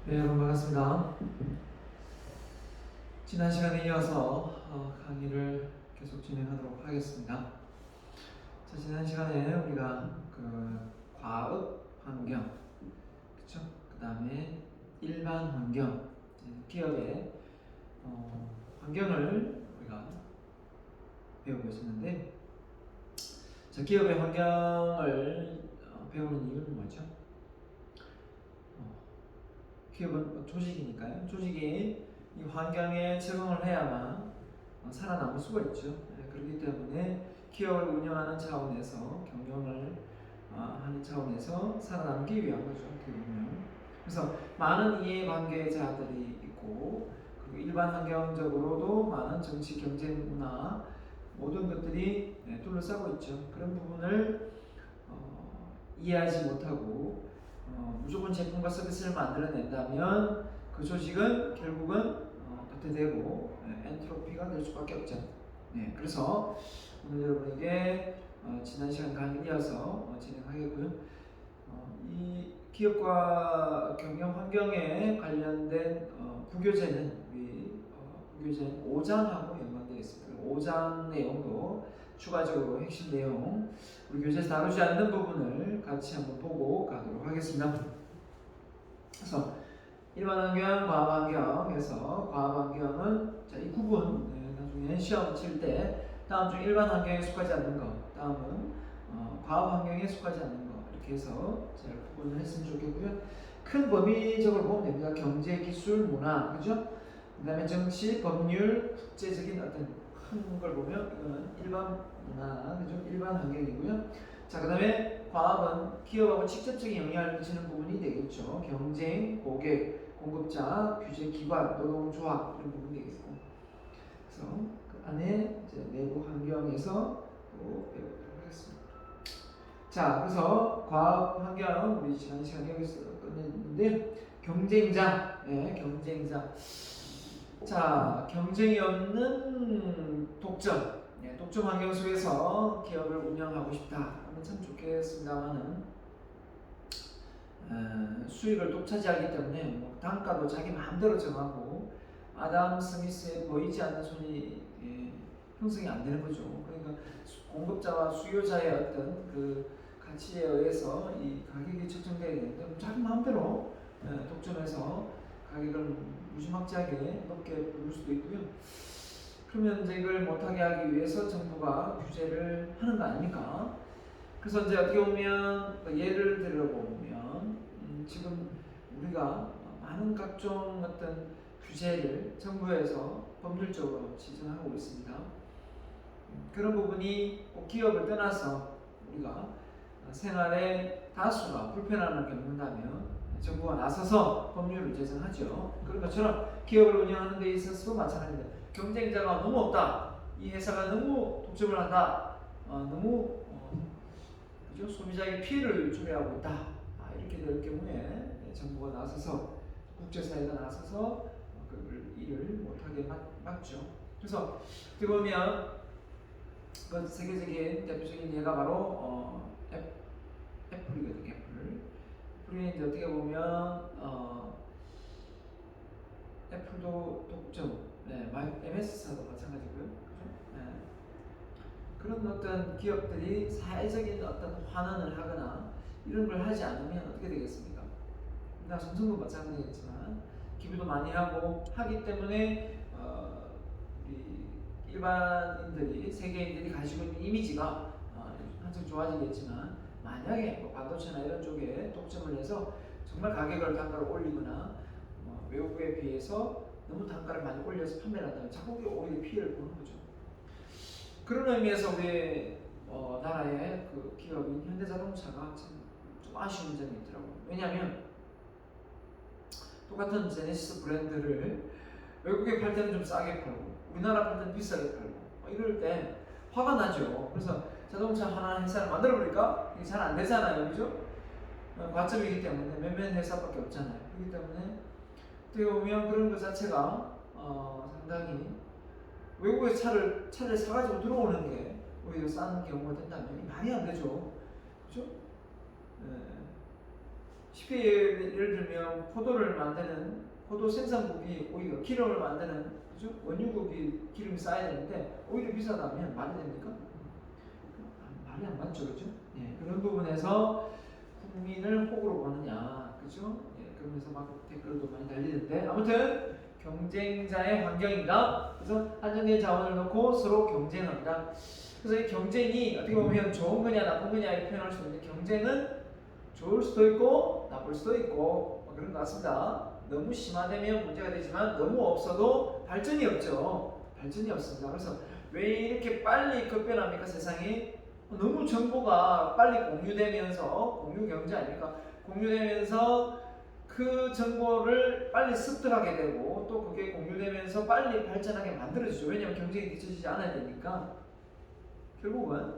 네, 여러분 반갑습니다. 지난 시간에 이어서 강의를 계속 진행하도록 하겠습니다. 자, 지난 시간에 우리가 과업 환경, 그쵸? 그 다음에 일반 환경, 기업의 환경을 우리가 배우고 있었는데, 자, 기업의 환경을 배우는 이유는 뭐죠? 기업은 조직이니까요. 조직이 이 환경에 적응을 해야만 살아남을 수가 있죠. 그렇기 때문에 기업을 운영하는 차원에서 경영을 하는 차원에서 살아남기 위한 거죠. 어떻게 보면. 그래서 많은 이해관계자들이 있고 그리고 일반 환경적으로도 많은 정치, 경제, 문화 모든 것들이 둘러싸고 있죠. 그런 부분을 이해하지 못하고 무조건 제품과 서비스를 만들어낸다면 그 조직은 결국은 도태되고 엔트로피가 될 수밖에 없죠. 그래서 오늘 여러분에게 지난 시간 강의 이어서 진행하겠고요. 이 기업과 경영 환경에 관련된 부교재는 우리 부교재 5장하고 연관되어 있습니다. 5장 내용도 추가적으로 핵심 내용 우리 교재에서 다루지 않는 부분을 같이 한번 보고 가도록 하겠습니다. 그래서 일반 환경, 과학 환경에서 과학 환경은 이 구분 나중에 시험 칠 때 다음 중 일반 환경에 속하지 않는 것, 다음은 과학 환경에 속하지 않는 것 이렇게 해서 잘 구분을 했으면 좋겠고요. 큰 범위적으로 보면 됩니다. 경제, 기술, 문화, 그죠? 그 다음에 정치, 법률, 국제적인 어떤 큰 걸 보면 이거는 일반 문화, 그죠? 일반 환경이고요. 자, 그 다음에 과학은 기업하고 직접적인 영향을 미치는 부분이 되겠죠. 경쟁, 고객, 공급자, 규제, 기관, 노동조합 이런 부분이 되겠고. 그래서 그 안에 이제 내부 환경에서 또 배우도록 하겠습니다. 자, 그래서 과학 환경 우리 지난 시간에 여기서 끝냈는데 경쟁자, 경쟁자. 자, 경쟁이 없는 독점, 독점 환경 속에서 기업을 운영하고 싶다 하면 참 좋겠습니다만은 수익을 독차지하기 때문에 뭐 단가도 자기 마음대로 정하고 아담 스미스의 보이지 않는 손이 형성이 안 되는 거죠. 그러니까 공급자와 수요자의 어떤 그 가치에 의해서 이 가격이 책정되어야 되는데 자기 마음대로 독점해서 가격을 무지막지하게 높게 부를 수도 있고요. 그러면 이제 이걸 못하게 하기 위해서 정부가 규제를 하는 거 아닙니까? 그래서 이제 어떻게 보면 예를 들어보면 지금 우리가 많은 각종 어떤 규제를 정부에서 법률적으로 지정하고 있습니다. 그런 부분이 꼭 기업을 떠나서 우리가 생활에 다수가 불편함을 겪는다면 정부가 나서서 법률을 제정하죠. 그런 것처럼 기업을 운영하는 데 있어서도 마찬가지입니다. 경쟁자가 너무 없다. 이 회사가 너무 독점을 한다. 너무 그죠? 소비자에게 피해를 초래하고 있다. 이렇게 될 경우에 정부가 나서서 국제사회가 나서서 그 일을 못하게 막죠. 그래서 어떻게 보면 그 세계적인 대표적인 예가 바로 애플이거든요. 애플이 이제 어떻게 보면 애플도 독점, MS사도 마찬가지고요. 그죠? 그런 어떤 기업들이 사회적인 어떤 환원을 하거나 이런 걸 하지 않으면 어떻게 되겠습니까? 우리나라 삼성도 마찬가지겠지만 기부도 많이 하고 하기 때문에 우리 일반인들이 세계인들이 가지고 있는 이미지가 한층 좋아지겠지만 만약에 뭐 반도체나 이런 쪽에 독점을 해서 정말 가격을 단가를 올리거나 외국에 비해서 너무 단가를 많이 올려서 판매를 한다면 자국이 오히려 피해를 보는 거죠. 그런 의미에서 우리 나라의 그 기업인 현대자동차가 참 좀 아쉬운 점이 있더라고요. 왜냐하면 똑같은 제네시스 브랜드를 외국에 팔 때는 좀 싸게 팔고 우리나라 팔 때는 비싸게 팔고 이럴 때 화가 나죠. 그래서 자동차 하나 회사를 만들어 버릴까? 이게 잘 안 되잖아요, 그죠? 과점이기 때문에 몇몇 회사밖에 없잖아요. 그렇기 때문에 어떻게 보면 그런 것 자체가 상당히 외국에서 차를 사가지고 들어오는 게 오히려 싼 경우가 된다면 말이 안 되죠. 그죠? 쉽게 예를 들면 포도를 만드는 포도 생산국이 오히려 기름을 만드는 그죠? 원유국이 기름이 쌓여야 되는데 오히려 비싸다면 말이 됩니까? 말이 안 맞죠, 그죠? 예, 그런 부분에서 국민을 호구로 보느냐, 그죠? 예, 그러면서 막 댓글도 많이 달리는데 아무튼 경쟁자의 환경이다. 그래서 한정된 자원을 놓고 서로 경쟁합니다. 그래서 이 경쟁이 어떻게 보면 좋은 거냐 나쁜 거냐 이렇게 표현할 수 있는데 경쟁은 좋을 수도 있고 나쁠 수도 있고 뭐 그런 것 같습니다. 너무 심화되면 문제가 되지만 너무 없어도 발전이 없죠. 발전이 없습니다. 그래서 왜 이렇게 빨리 급변합니까 세상이? 너무 정보가 빨리 공유되면서 공유 경제 아닙니까? 공유되면서 그 정보를 빨리 습득하게 되고 또 그게 공유되면서 빨리 발전하게 만들어지죠. 왜냐하면 경쟁이 뒤처지지 않아야 되니까. 결국은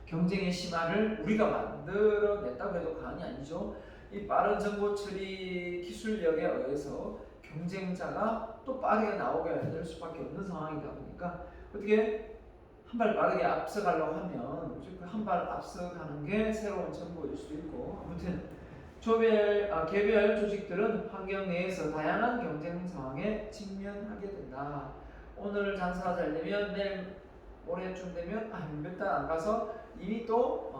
경쟁의 심화를 우리가 만들어냈다고 해도 과언이 아니죠. 이 빠른 정보 처리 기술력에 의해서 경쟁자가 또 빠르게 나오게 될 수밖에 없는 상황이다 보니까 어떻게 한 발 빠르게 앞서가려고 하면 그 한 발 앞서가는 게 새로운 정보일 수도 있고 아무튼 개별 조직들은 환경 내에서 다양한 경쟁 상황에 직면하게 된다. 오늘 장사가 잘 되면 내일 모레쯤 되면 몇 달 안 가서 이미 또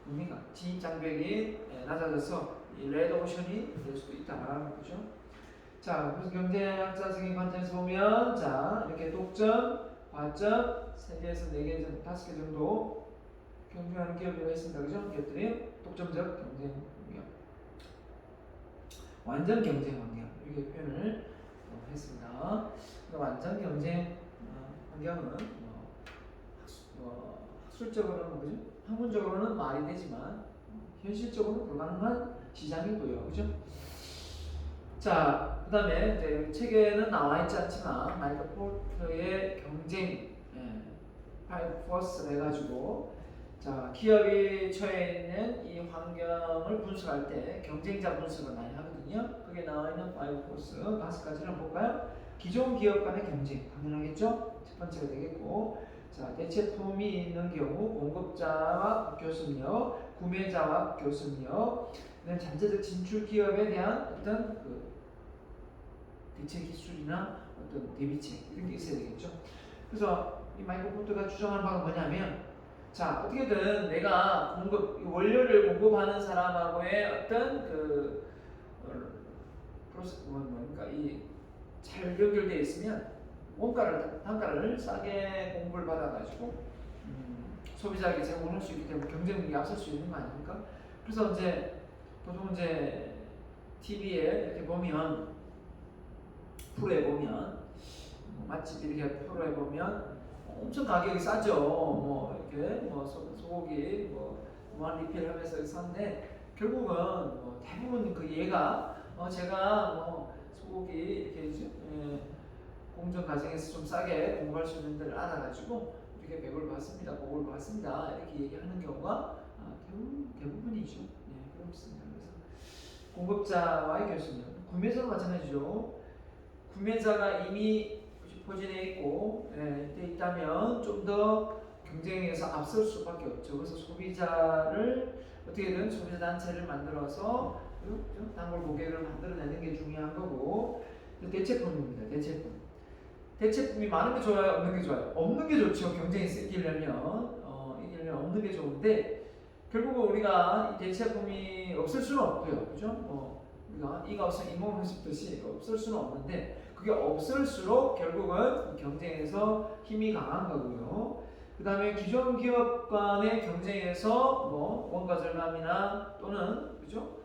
뭡니까 진입 장벽이 낮아져서 이 레드오션이 될 수도 있다라는 거죠. 자, 그래서 경제학자적인 관점에서 보면 자 이렇게 독점, 과점 3개에서 4개, 5개 정도 경쟁하는 기업이 있습니다. 그죠? 기업들이 독점적 경쟁 환경, 완전 경쟁 환경 이렇게 표현을 했습니다. 완전 경쟁 환경은 학술적으로는 그죠? 학문적으로는 말이 되지만 현실적으로는 불가능한 시장이고요. 그죠? 자, 그 다음에 이제 책에는 나와 있지 않지만 마이클 포트의 경쟁, 파이브 포스를 해가지고 자 기업이 처해 있는 이 환경을 분석할 때 경쟁자 분석을 많이 하거든요. 그게 나와 있는 파이브 포스 5가지를 한번 볼까요? 기존 기업 간의 경쟁 당연하겠죠. 첫 번째가 되겠고, 자 대체품이 있는 경우 공급자와 교섭력, 구매자와 교섭력, 잠재적 진출 기업에 대한 어떤 그 대체 기술이나 어떤 대비책 이런 게 있어야 되겠죠. 그래서 이 마이클 포트가 주장하는 바가 뭐냐면, 자 어떻게든 내가 원료를 공급하는 사람하고의 어떤 그 프로세스 그러니까 이 잘 연결되어 있으면 단가를 싸게 공급을 받아가지고 소비자에게 제공할 수 있기 때문에 경쟁력이 앞설 수 있는 거 아닙니까? 그래서 이제 보통 이제 TV에 이렇게 보면 프로에 보면 맛집 이렇게 프로에 보면 엄청 가격이 싸죠. 뭐 이렇게 뭐 소고기 뭐 무한 리필하면서 싼데 결국은 대부분 그 얘가 제가 뭐 소고기 이렇게 공정 가정에서 좀 싸게 공부할 수 있는 데를 알아가지고 이렇게 배급을 받습니다, 보고를 받습니다 이렇게 얘기하는 경우가 대부분이죠. 네, 그렇습니다. 그래서 공급자와의 결승력, 구매자도 마찬가지죠. 구매자가 이미 포진해 있고 돼 있다면 좀 더 경쟁에서 앞설 수밖에 없죠. 그래서 소비자를 어떻게든 소비자 단체를 만들어서 단골 고객을 만들어내는 게 중요한 거고, 대체품입니다. 대체품이 많은 게 좋아요, 없는 게 좋아요? 없는 게 좋죠. 경쟁이 이기려면 없는 게 좋은데 결국은 우리가 이 대체품이 없을 수는 없고요, 그죠? 우리가 이가 없으면 잇몸을 씹듯이 없을 수는 없는데 그게 없을수록 결국은 경쟁에서 힘이 강한 거고요. 그 다음에 기존 기업 간의 경쟁에서 뭐 원가 절감이나 또는 그죠?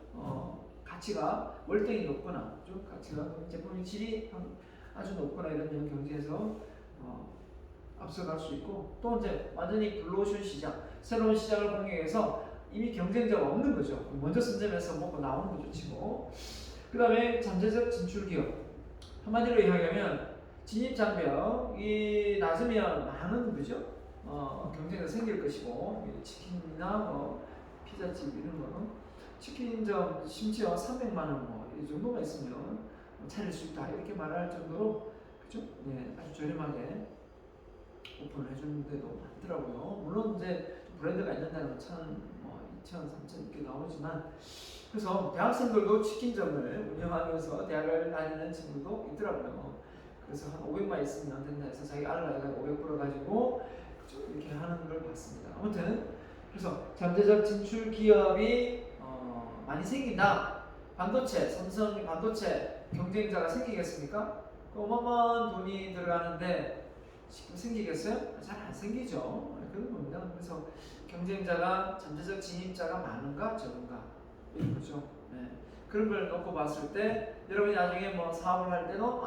가치가 월등히 높거나 그죠? 가치가 제품의 질이 아주 높거나 이런 경쟁에서 앞서갈 수 있고, 또 이제 완전히 블루오션 시장, 새로운 시장을 공략해서 이미 경쟁자가 없는 거죠. 먼저 선점해서 먹고 나오는 거죠, 치고. 그 다음에 잠재적 진출 기업. 한마디로 이야기하면 진입 장벽이 낮으면 많은 그죠? 경쟁이 생길 것이고, 치킨이나 뭐 피자집 이런 거는 치킨점 심지어 300만 원 이 정도만 있으면 차릴 수 있다 이렇게 말할 정도로 그죠? 네, 아주 저렴하게 오픈을 해주는 데도 많더라고요. 물론 이제 브랜드가 있는 데는 참 2천, 3천 이렇게 나오지만 그래서 대학생들도 치킨점을 운영하면서 대학을 다니는 친구도 있더라고요. 그래서 한 500만 있으면 된다 해서 자기 알바에다 500 벌어가지고 이렇게 하는 걸 봤습니다. 아무튼 그래서 잠재적 진출 기업이 많이 생긴다. 반도체, 삼성 반도체 경쟁자가 생기겠습니까? 어마어마한 돈이 들어가는데 생기겠어요? 잘 안 생기죠. 그런 겁니다. 그래서 경쟁자가 잠재적 진입자가 많은가 적은가 이런 거죠. 네. 그런 걸 놓고 봤을 때 여러분이 나중에 뭐 사업을 할 때도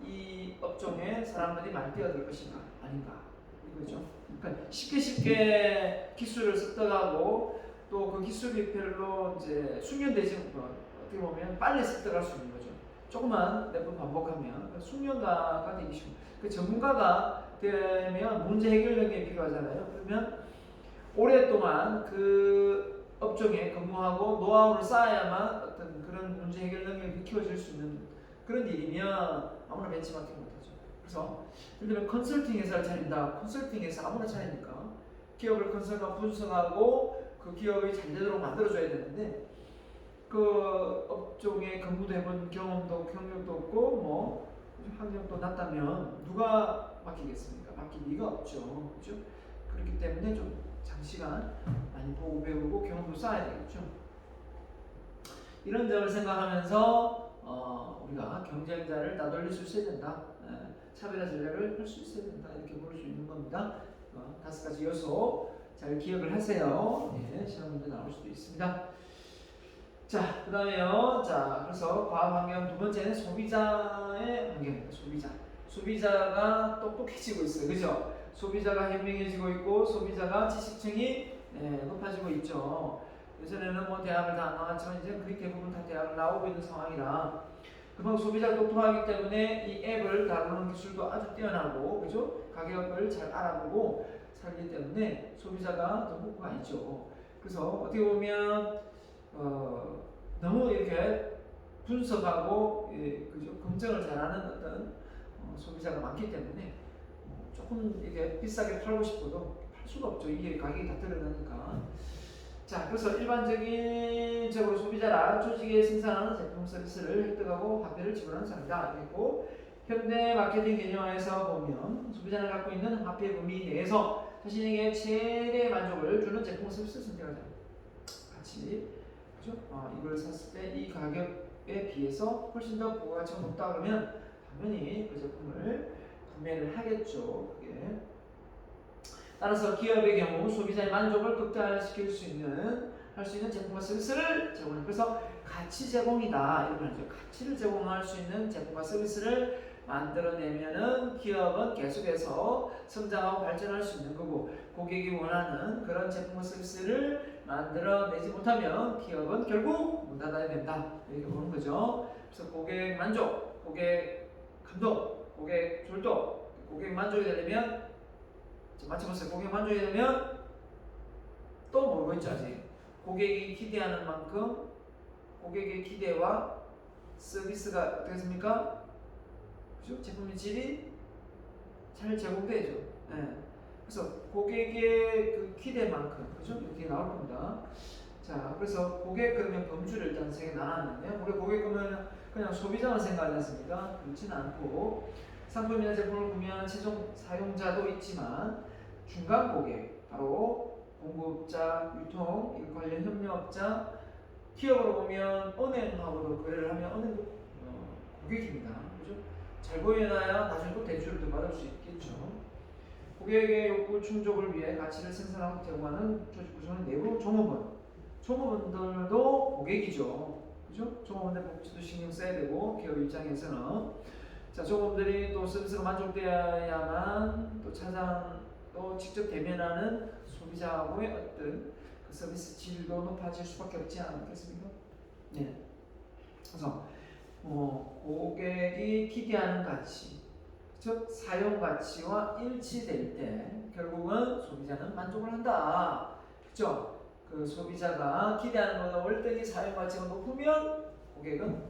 이 업종에 사람들이 많이 뛰어들 것인가 아닌가 이거죠. 그러니까 쉽게 기술을 습득하고 또 그 기술이 별로 이제 숙련되지 어떻게 보면 빨리 습득할 수 있는 거죠. 조금만 몇 번 반복하면 숙련가가 되기 쉽고 그 전문가가 되면 문제 해결 능력이 필요하잖아요. 그러면 오랫동안 그 업종에 근무하고 노하우를 쌓아야만 어떤 그런 문제 해결 능력이 키워질 수 있는 그런 일이면 아무나 벤치마킹 못하죠. 그래서 예를 들면 컨설팅 회사를 차린다. 컨설팅 회사 아무나 차리니까 기업을 컨설팅하고 분석하고 그 기업이 잘 되도록 만들어줘야 되는데 그 업종에 근무도 해본 경험도 경력도 없고 뭐 학력도 낮다면 누가 맡기겠습니까? 맡길 리가 없죠. 그렇죠? 그렇기 때문에 좀 장시간 많이 보고 배우고 경험도 쌓아야 되겠죠. 이런 점을 생각하면서 우리가 경쟁자를 따돌릴 수 있어야 된다. 차별화 전략을 할 수 있어야 된다. 이렇게 볼 수 있는 겁니다. 5가지 요소 잘 기억을 하세요. 예, 시험 문제 나올 수도 있습니다. 자, 그 다음에요. 자, 그래서 과학 환경 두 번째는 소비자의 환경입니다. 소비자가 똑똑해지고 있어요. 그죠? 소비자가 현명해지고 있고, 소비자가 지식층이 높아지고 있죠. 예전에는 뭐 대학을 다 안 나왔지만, 이제 거의 대부분 다 대학을 나오고 있는 상황이라, 그만큼 소비자가 똑똑하기 때문에 이 앱을 다루는 기술도 아주 뛰어나고, 그죠? 가격을 잘 알아보고 살기 때문에 소비자가 더 호구가 있죠. 그래서 어떻게 보면, 너무 이렇게 분석하고 그죠? 검증을 잘하는 어떤 소비자가 많기 때문에 조금 이게 비싸게 팔고 싶어도 팔 수가 없죠. 이게 가격이 다 드러나니까. 자, 그래서 일반적으로 소비자라 조직에 생산하는 제품 서비스를 획득하고 화폐를 지불하는 사람이다. 그리고 현대 마케팅 개념에서 보면 소비자가 갖고 있는 화폐 범위 내에서 자신에게 최대 만족을 주는 제품 서비스를 선택하자. 같이 그죠? 이걸 샀을 때 이 가격에 비해서 훨씬 더 부가가치가 높다 그러면 당연히 그 제품을 구매를 하겠죠. 그게. 따라서 기업의 경우 소비자의 만족을 극대화시킬 수 있는 할 수 있는 제품과 서비스를 제공해. 그래서 가치 제공이다 이런 말이죠. 가치를 제공할 수 있는 제품과 서비스를 만들어내면은 기업은 계속해서 성장하고 발전할 수 있는 거고 고객이 원하는 그런 제품과 서비스를 만들어내지 못하면 기업은 결국 문 닫아야 된다 이렇게 보는 거죠. 그래서 고객 만족, 고객 감동, 고객 졸도, 고객 만족이 되려면 맞춰보세요. 고객 만족이 되면 또 뭐가 있죠 아직? 고객이 기대하는 만큼 고객의 기대와 서비스가 어떻게 됐습니까? 그죠? 제품의 질이 잘 제공되죠. 네. 그래서 고객의 그 기대만큼 그죠? 이렇게 나올 겁니다. 자, 그래서 고객 그러면 범주를 일단 세 개 나눴는데요. 우리 고객 그러면 그냥 소비자만 생각하지 않습니까? 그렇지는 않고 상품이나 제품을 구매하는 최종 사용자도 있지만 중간 고객, 바로 공급자, 유통, 관련 협력업자, 기업으로 보면 은행하고도 거래를 하면 은행도 고객입니다. 그죠? 잘 보여놔야 나중에 또 대출을 더 받을 수 있겠죠. 고객의 욕구 충족을 위해 가치를 생산하고 제공하는 조직 구조는 내부 종업원. 종업원들도 고객이죠. 그죠? 종업원들 복지도 신경 써야 되고 기업 입장에서는 자, 종업원들이 또 서비스가 만족되어야만 또 또 직접 대면하는 소비자하고의 어떤 그 서비스 질도 높아질 수밖에 없지 않겠습니까? 네. 그래서 고객이 기대하는 가치, 즉 사용 가치와 일치될 때 결국은 소비자는 만족을 한다. 그렇죠? 그 소비자가 기대하는 것보다 월등히 사용 가치가 높으면 고객은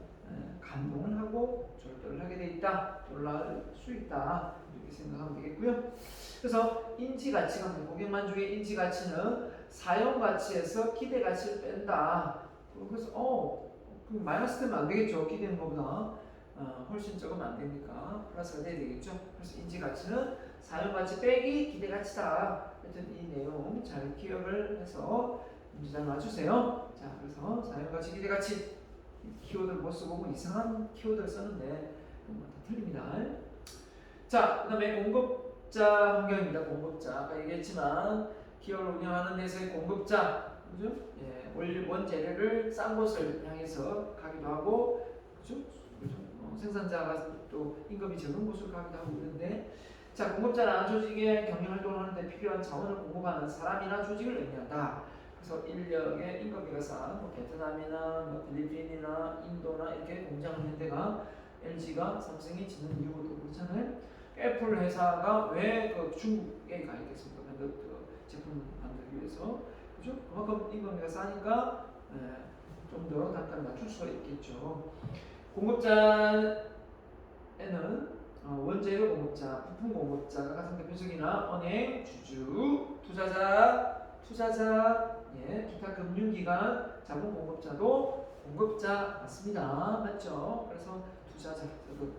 감동을 하고 졸도를 하게 돼 있다, 놀랄 수 있다. 이렇게 생각하면 되겠고요. 그래서 인지 가치가 고객 만족의 인지 가치는 사용 가치에서 기대 가치를 뺀다. 그래서 그 마이너스 되면 안 되겠죠. 기대는 것보다 훨씬 적으면 안 되니까 플러스가 돼야 되겠죠. 그래서 인지 가치는 사용 가치 빼기 기대 가치다. 하여튼 이 내용 잘 기억을 해서 문제 잘 맞추세요. 자, 그래서 사용 가치, 기대 가치 키워드를 못 쓰고 뭐 이상한 키워드를 썼는데 다 틀립니다. 자, 그다음에 공급자 환경입니다. 공급자 아까 얘기했지만 기업을 운영하는 데서의 공급자, 그죠? 예, 원재료를 싼 곳을 향해서 가기도 하고, 그죠? 생산자가 또 임금이 적은 곳으로 가기도 하고 있는데, 자, 공급자는 조직의 경영 활동을 하는데 필요한 자원을 공급하는 사람이나 조직을 의미한다. 그래서 인력의 임금비가 싼 베트남이나 필리핀이나 인도나 이렇게 공장을 한 데가 LG가 삼성이 짓는 이유도 그렇잖아요. 애플 회사가 왜 그 중국에 가 있겠습니까? 제품 만들기 위해서, 그죠? 그만큼 임금비가 싸니까 좀 더 단가를 낮출 수가 있겠죠. 공급자에는 원재료 공급자, 부품 공급자가 가장 대표적이나 은행, 주주, 투자자, 예, 기타 금융기관, 자본 공급자도 공급자 맞습니다. 맞죠? 그래서 투자자, 저도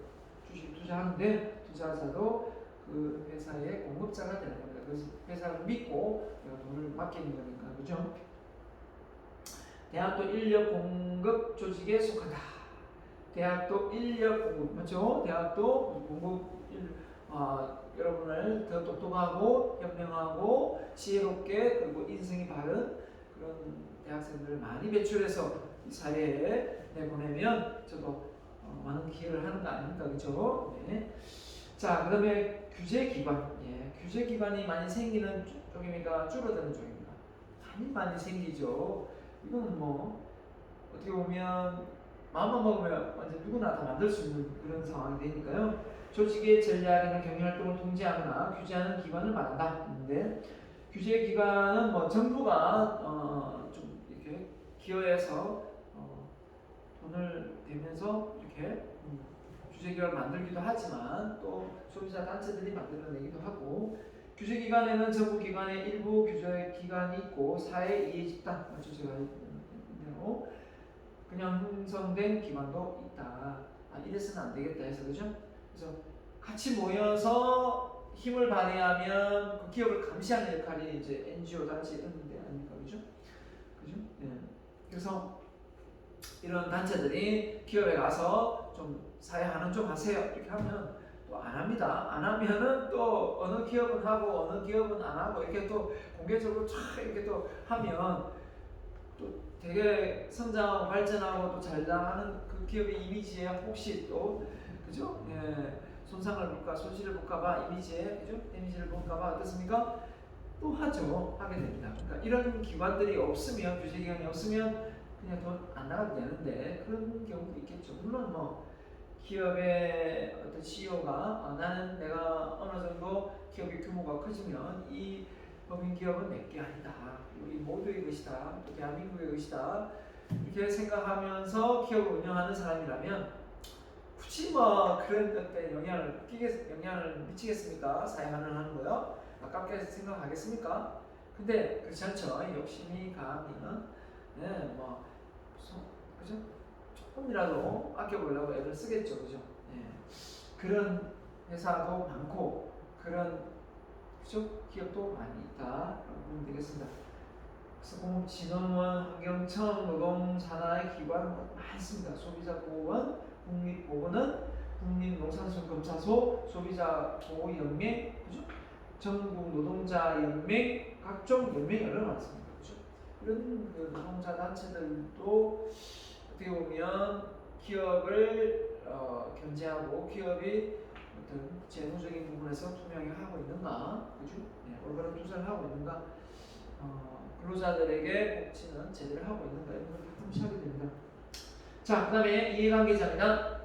주식 투자하는데 투자자도 그 회사의 공급자가 되는 겁니다. 그래서 회사를 믿고 돈을 맡기는 거니까, 그죠? 대학도 인력 공급 조직에 속한다. 대학도 인력 공급, 맞죠? 대학도 공급, 여러분을 더 똑똑하고 현명하고 지혜롭게 그리고 인성이 바른 그런 대학생들을 많이 배출해서 이 사회에 내보내면 저도 많은 기여를 하는 거 아닙니까? 그죠? 네. 자, 그 다음에 규제 기반. 예, 규제 기반이 많이 생기는 쪽입니까? 줄어드는 쪽입니다. 많이 생기죠. 이건 뭐 어떻게 보면 마음만 먹으면 완전 누구나 다 만들 수 있는 그런 상황이 되니까요. 조직의 전략이나 경영활동을 통제하거나 규제하는 기관을 말한다. 근데 규제 기관은 뭐 정부가 좀 이렇게 기여해서 돈을 대면서 이렇게 규제 기관을 만들기도 하지만 또 소비자 단체들이 만들어내기도 하고, 규제 기관에는 정부 기관의 일부 규제 기관이 있고 사회 이해 집단, 맞죠? 제가 했는데요. 그냥 형성된 기관도 있다. 이래서는 안 되겠다 해서, 그죠? 그래서 같이 모여서 힘을 발휘하면 그 기업을 감시하는 역할이 이제 NGO 단체 이런 데 아닙니까, 그죠? 그죠? 네. 그래서 이런 단체들이 기업에 가서 좀 사회 하는 좀 하세요 이렇게 하면 또 안 합니다. 안 하면은 또 어느 기업은 하고 어느 기업은 안 하고 이렇게 또 공개적으로 촥 이렇게 또 하면 또 되게 성장하고 발전하고 또 잘 나가는 그 기업의 이미지에 혹시 또, 그죠? 예, 손상을 볼까, 손실을 볼까봐 이미지에, 그죠? 이미지를 볼까봐 어떻습니까? 또 하게 됩니다. 그러니까 이런 기관들이 없으면, 규제 기관이 없으면 그냥 돈 안 나가도 되는데 그런 경우도 있겠죠. 물론 뭐 기업의 어떤 CEO가 나는 내가 어느 정도 기업의 규모가 커지면 이 법인 기업은 내게 아니다. 우리 모두의 것이다. 또 대한민국의 것이다. 이렇게 생각하면서 기업을 운영하는 사람이라면 굳이 뭐 그런 것에 영향을 미치겠습니까? 사회만을 하는 거요? 아깝게 생각하겠습니까? 근데 그렇지 않죠. 욕심이 강하면 뭐 그죠? 조금이라도 아껴보려고 애를 쓰겠죠, 그죠? 예. 그런 회사도 많고 그런, 그죠? 기업도 많이 있다. 보면 되겠습니다. 그래서 공업진흥원, 환경청, 노동산하의 기관 많습니다. 소비자보호원, 국립보건원, 국립농산물검사소, 소비자보호연맹, 그죠? 전국노동자연맹, 각종 연맹이 얼마나 많습니다. 그죠? 이런 그 노동자 단체들도 어떻게 보면 기업을 견제하고 기업이 어떤 재무적인 부분에서 투명하게 하고 있는가, 그죠? 네, 올바른 투자를 하고 있는가, 근로자들에게 복지는 제대로 하고 있는가 이런 걸 감시하게 됩니다. 자, 그 다음에 이해관계자입니다.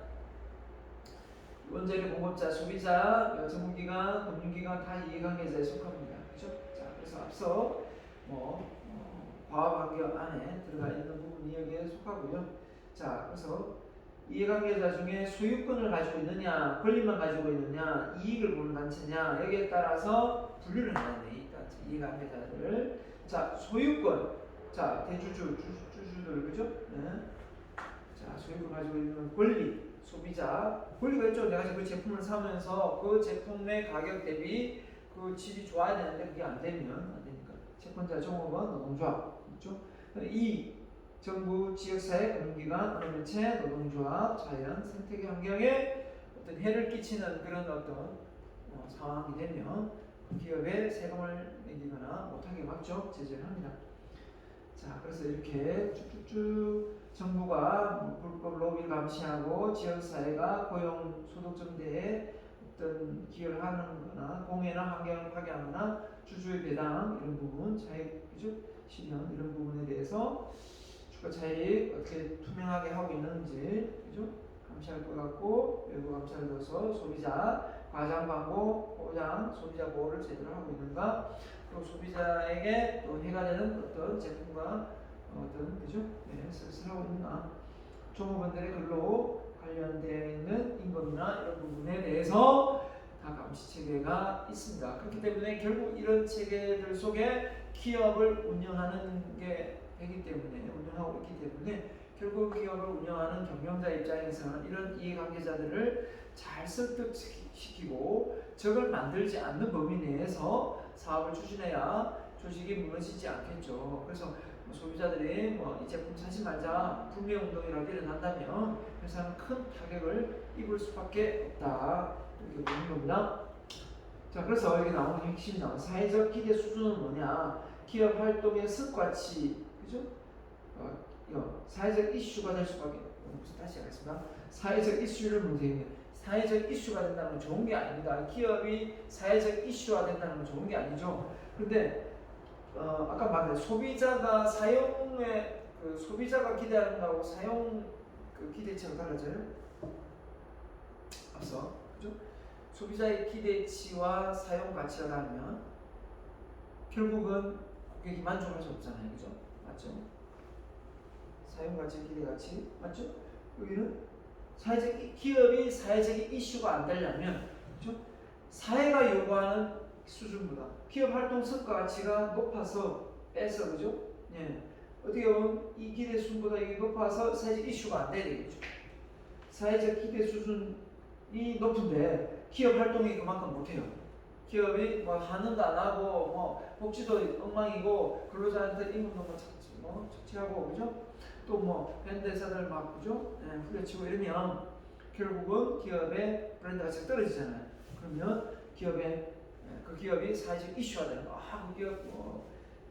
원재료 공급자, 소비자, 전문기관, 금융기관 다 이해관계자에 속합니다. 그죠? 자, 그래서 앞서 과학환경 안에 들어가 있는 부분이 여기에 속하고요. 자, 그래서 이해관계자 중에 소유권을 가지고 있느냐, 권리만 가지고 있느냐, 이익을 보는 단체냐, 여기에 따라서 분류를 해야 돼. 이 단체 이해관계자를. 자, 소유권. 자, 주주들 그죠? 네. 자, 소유권 가지고 있는 권리, 소비자. 권리가 있죠. 내가 그 제품을 사면서 그 제품의 가격 대비 그 질이 좋아야 되는데 그게 안 되니까. 채권자, 종업원, 노동조합. 그렇죠? 이익. 정부, 지역사회, 금융기관, 언론매체, 노동조합, 자연, 생태계 환경에 어떤 해를 끼치는 그런 어떤 상황이 되면 기업에 세금을 매기거나 못하게 막죠. 제재를 합니다. 자, 그래서 이렇게 쭉쭉쭉 정부가 불법 로비를 감시하고 지역사회가 고용, 소득 증대에 어떤 기여를 하는 거나 공해나 환경을 파괴하거나 주주의 배당 이런 부분, 차익, 그죠? 실현 이런 부분에 대해서 주가 차익 어떻게 투명하게 하고 있는지, 그죠? 감시할 것 같고, 외부 감찰을 넣어서 소비자 과장 광고, 보장, 소비자 보호를 제대로 하고 있는가, 또 소비자에게 또 해가 되는 어떤 제품과 어떤 그죠? 네, 서비스를 하고 있는가, 종업원들의 근로 관련되어 있는 임금이나 이런 부분에 대해서 다 감시 체계가 있습니다. 그렇기 때문에 결국 이런 체계들 속에 기업을 운영하는 게 되기 때문에 운영하고 있기 때문에 결국 기업을 운영하는 경영자 입장에서는 이런 이해관계자들을 잘 설득시키고 적을 만들지 않는 범위 내에서 사업을 추진해야 조직이 무너지지 않겠죠. 그래서 소비자들이 이 제품 사지 말자 불매운동이라도 일어난다면 회사는 큰 타격을 입을 수밖에 없다, 이렇게 보는 겁니다. 자, 그래서 여기 나오는 핵심이 나온 사회적 기대 수준은 뭐냐? 기업 활동의 성과치, 그죠? 사회적 이슈가 될 수밖에 없습니다. 다시 하겠습니다. 사회적 이슈를 문제는 사회적 이슈가 된다는 건 좋은 게 아닙니다. 기업이 사회적 이슈가 된다는 건 좋은 게 아니죠. 그런데 아까 말한 소비자가 사용에 소비자가 기대한다고 사용 기대치가 달라져요. 앞서 그죠? 소비자의 기대치와 사용 가치가 다르면 결국은 고객이 만족할 수 없잖아요, 그죠? 맞죠? 사용 가치, 기대 가치, 맞죠? 여기는 기업이 사회적 이슈가 안 되려면, 그죠? 사회가 요구하는 수준보다 기업 활동 성과 가치가 높아서 빼서, 그죠? 예. 어떻게 보면 이 기대 수준보다 이게 높아서 사회적 이슈가 안 돼야 되겠죠. 사회적 기대 수준이 높은데 기업 활동이 그만큼 못해요. 기업이 하는도 안 하고 복지도 엉망이고 근로자한테 임금도 착취하고, 그죠? 또 밴드 회사들 그죠? 예, 후려치고 이러면 결국은 기업의 브랜드 가치가 떨어지잖아요. 그러면 그 기업이 사회적 이슈가 되는 거. 그 기업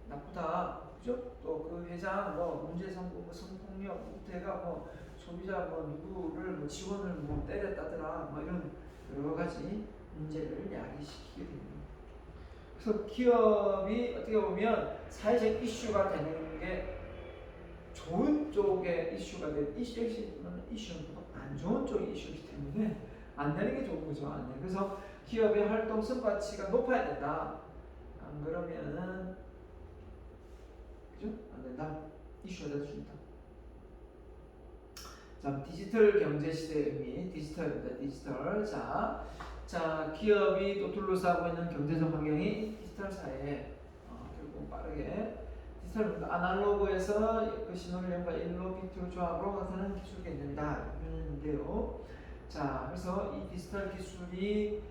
나쁘다, 그죠? 또 그 회장 문제 삼고 성폭력, 우태가 소비자 누구를 직원을 때렸다더라, 이런 여러 가지 문제를 야기시키게 됩니다. 그래서 기업이 어떻게 보면 사회적 이슈가 되는 게 좋은 쪽의 이슈가 이슈는 안 좋은 쪽의 이슈이기 때문에 안 되는 게 좋은 거죠. 안 돼. 그래서 기업의 활동 성과치가 높아야 된다. 안 그러면은 그죠? 안 된다. 이슈가 될 수 있다. 자, 디지털 경제 시대의 의미, 디지털입니다. 디지털. 자, 기업이 또 둘러싸고 있는 경제적 환경이 디지털 사회에 결국 빠르게 디지털입니다. 아날로그에서 그 신호를 0과 1로 비트로 조합으로 나타나는 기술 개념이다. 이런데요. 자, 그래서 이 디지털 기술이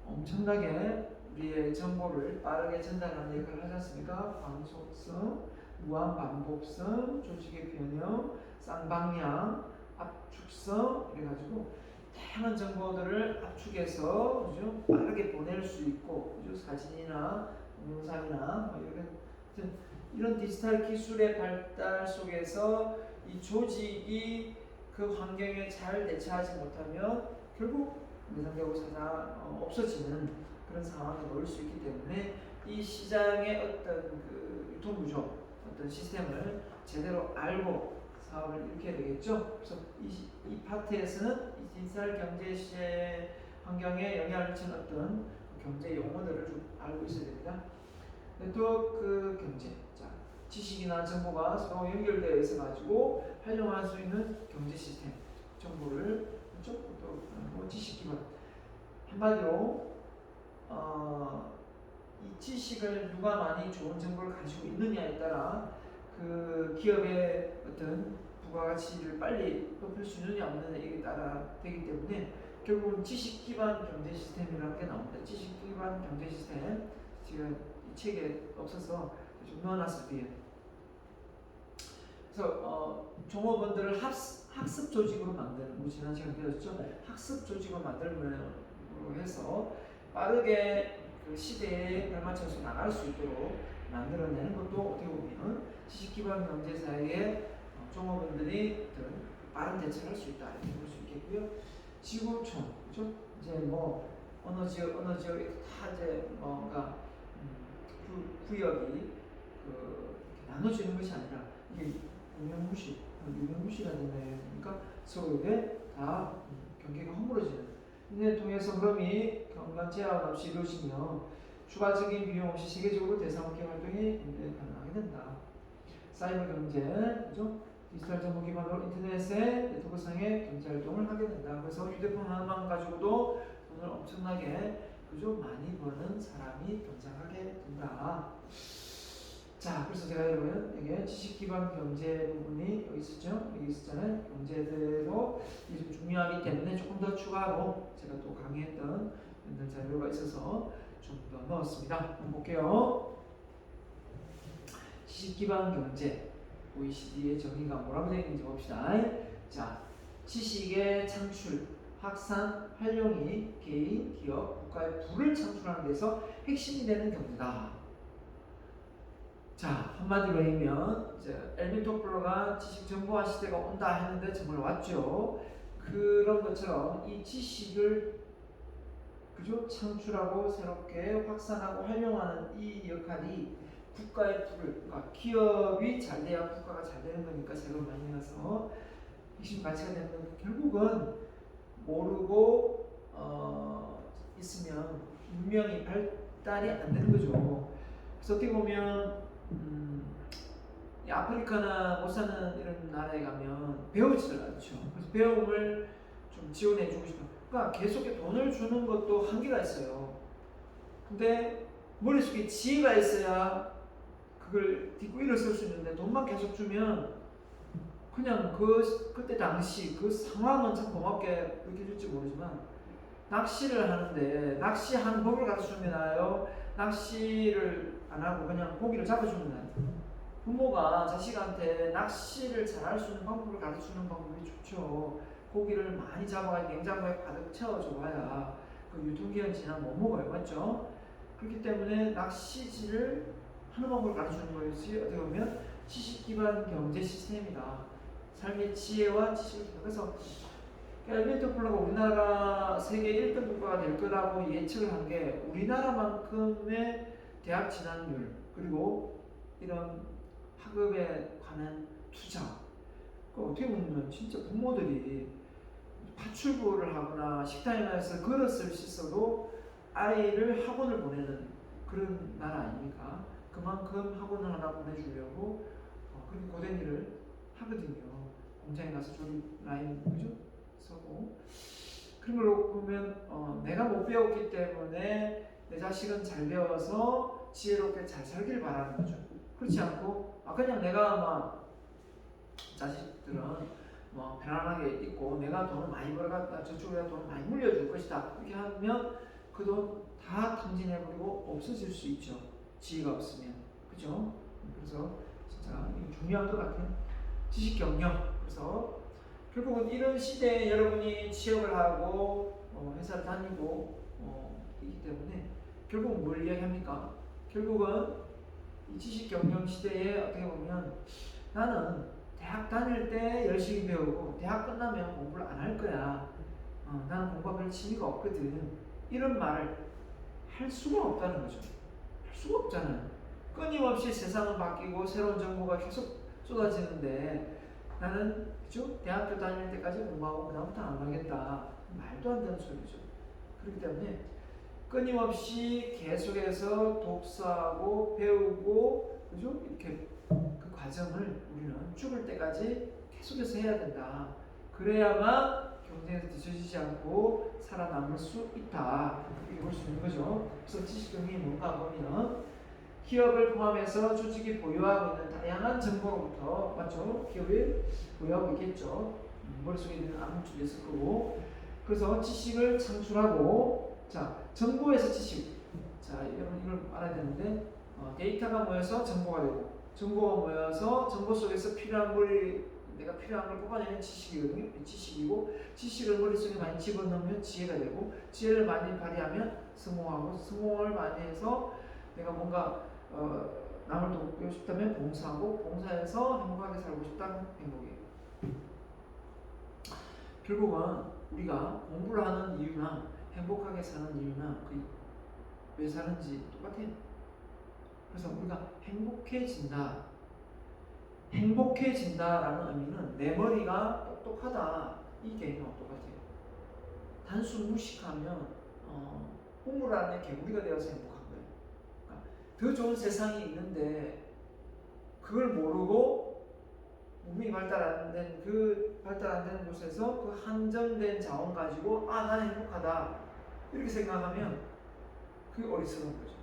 엄청나게 우리의 정보를 빠르게 전달하는 역할을 하지 않습니까? 광속성, 무한 반복성, 조직의 변형, 쌍방향, 압축성, 이래가지고 다양한 정보들을 압축해서 그죠? 빠르게 보낼 수 있고, 그죠? 사진이나 동영상이나 이런 디지털 기술의 발달 속에서 이 조직이 그 환경에 잘 대처하지 못하면 결국 매상되고 없어지는 그런 상황에 놓일 수 있기 때문에 이 시장의 어떤 그 유통구조, 어떤 시스템을 제대로 알고 사업을 일으켜야 되겠죠. 그래서 이 파트에서는 이 디지털 경제 시대 환경에 영향을 미치는 어떤 경제 용어들을 좀 알고 있어야 됩니다. 네트워크 경제, 지식이나 정보가 서로 연결되어 있어 가지고 활용할 수 있는 경제 시스템. 정보를 그렇죠? 또 지식 기반 한마디로 이 지식을 누가 많이 좋은 정보를 가지고 있느냐에 따라 그 기업의 어떤 부가가치를 빨리 높일 수 있느냐 없느냐에 따라 되기 때문에 결국은 지식 기반 경제 시스템이라는 게 나옵니다. 지식 기반 경제 시스템 지금 이 책에 없어서 좀 넣어놨을 때 그래서 종업원들을 학습 조직으로 만드는 뭐 지난 시간 배웠죠. 학습 조직으로 만들므로 해서 빠르게 그 시대에 발맞춰서 나갈 수 있도록 만들어내는 것도 어떻게 보면 지식 기반 경제사의 종업원들이 빠른 대처를 할 수 있다 이렇게 볼 수 있겠고요. 지구촌, 그죠? 이제 뭐 어느 지역에 다 이제 뭔가 구역이 나눠지는 것이 아니라 이게 유명무실이라는 내용이니까 서로에게 다 경계가 허물어지는 이를 통해서 흐름이 경관 제한 없이 이루어지며 추가적인 비용 없이 세계적으로 대상업계 활동이 가능하게 된다. 사이버 경제, 그죠? 디지털 정보 기반으로 인터넷의 네트워크상의 경제 활동을 하게 된다. 그래서 휴대폰 하나만 가지고도 돈을 엄청나게 그죠? 많이 버는 사람이 등장하게 된다. 자, 그래서 제가 여러분에게 지식 기반 경제 부분이 여기 있었죠? 여기 있었잖아요. 경제대로 이게 좀 중요하기 때문에 조금 더 추가로 제가 또 강의했던 연단 자료가 있어서 좀 더 넣었습니다. 한번 볼게요. 지식 기반 경제 OECD의 정의가 뭐라고 되어 있는지 봅시다. 자, 지식의 창출, 확산, 활용이 개인, 기업, 국가의 부를 창출하는 데서 핵심이 되는 경제다. 자, 한마디로 하면 이제 엘빈 토플러가 지식 정보화 시대가 온다 했는데 정말 왔죠. 그런 것처럼 이 지식을 그죠? 창출하고 새롭게 확산하고 활용하는 이 역할이 국가의 부를, 그러니까 기업이 잘 돼야 국가가 잘 되는 거니까 세금 많이 내서 핵심 가치가 되는 건 결국은 모르고 있으면 문명이 발달이 안 되는 거죠. 그래서 어떻게 보면 이 아프리카나 못 사는 이런 나라에 가면 배우지를 않죠. 그래서 배움을 좀 지원해주고 싶어요. 그러니까 계속 돈을 주는 것도 한계가 있어요. 근데 머릿속에 지혜가 있어야 그걸 딛고 일어설 수 있는데 돈만 계속 주면 그냥 그때 당시 그 상황은 참 고맙게 느껴질지 모르지만 낚시를 하는데 낚시하는 법을 가르쳐주는 게 나아요? 낚시를 안 하고 그냥 고기를 잡아주는 게 나아요? 부모가 자식한테 낚시를 잘할 수 있는 방법을 가르쳐주는 방법이 좋죠. 고기를 많이 잡아가지고 냉장고에 가득 채워줘봐야 그 유통기한 지나면 못 먹어요. 맞죠? 그렇기 때문에 낚시질을 하는 방법을 가르쳐주는 것이 어떻게 보면 지식 기반 경제 시스템이다. 삶의 지혜와 지식을 준다. 그래서 엘빈 토플러가 우리나라 세계 1등 국가가 될 거라고 예측을 한 게 우리나라만큼의 대학 진학률 그리고 이런 학업에 관한 투자 어떻게 보면 진짜 부모들이 파출부를 하거나 식당에 가서 그릇을 씻어도 아이를 학원을 보내는 그런 나라 아닙니까? 그만큼 학원을 하나 보내주려고 그렇게 고된 일을 하거든요. 공장에 가서 조립 라인 그죠? 서고 그런 걸로 보면 내가 못 배웠기 때문에 내 자식은 잘 배워서 지혜롭게 잘 살길 바라는 거죠. 그렇지 않고 그냥 내가 막 자식들은 뭐 편안하게 있고 내가 돈을 많이 벌어갔다 저쪽에 돈을 많이 물려줄 것이다 이렇게 하면 그 돈 다 탕진해버리고 없어질 수 있죠. 지혜가 없으면 그죠? 그래서 진짜 중요한 것 같아요. 지식 경영. 그래서 결국은 이런 시대에 여러분이 취업을 하고 회사를 다니고 있기 때문에 결국은 뭘 이야기합니까? 결국은 이 지식 경영 시대에 어떻게 보면 나는 대학 다닐 때 열심히 배우고 대학 끝나면 공부를 안 할 거야. 나는 공부가 별 취미가 없거든. 이런 말을 할 수가 없다는 거죠. 할 수가 없잖아요. 끊임없이 세상은 바뀌고 새로운 정보가 계속 쏟아지는데 나는 그죠? 대학교 다닐 때까지 공부하고 그다음부터 안 하겠다. 말도 안 되는 소리죠. 그렇기 때문에 끊임없이 계속해서 독서하고 배우고 그죠? 이렇게 그 과정을 우리는 죽을 때까지 계속해서 해야 된다. 그래야만 경쟁에서 뒤처지지 않고 살아남을 수 있다. 이렇게 볼 수 있는 거죠. 그래서 지식경영이 뭔가 보면 기업을 포함해서 조직이 보유하고 있는 다양한 정보로부터 맞죠? 기업이 보유하고 있겠죠. 머릿속에 있는 암묵적이 있을 거고. 그래서 지식을 창출하고 자 정보에서 지식. 자 여러분 이걸 알아야 되는데 데이터가 모여서 정보가 되고 정보가 모여서 정보 속에서 필요한 걸 내가 필요한 걸 뽑아내는 지식이거든요. 지식이고 지식을 머릿속에 많이 집어넣으면 지혜가 되고 지혜를 많이 발휘하면 성공하고 성공을 많이 해서 내가 뭔가 남을 돕고 싶다면 봉사하고 봉사해서 행복하게 살고 싶다는 행복이에요. 결국은 우리가 공부를 하는 이유나 행복하게 사는 이유나 왜 사는지 똑같아요. 그래서 우리가 행복해진다라는 의미는 내 머리가 똑똑하다 이 개념과 똑같아요. 단순 무식하면 우물 안에 개구리가 되어서 행복한 거예요. 그러니까 더 좋은 세상이 있는데 그걸 모르고 문명이 발달 안 되는 곳에서 그 한정된 자원 가지고 나는 행복하다 이렇게 생각하면 그게 어리석은 거죠.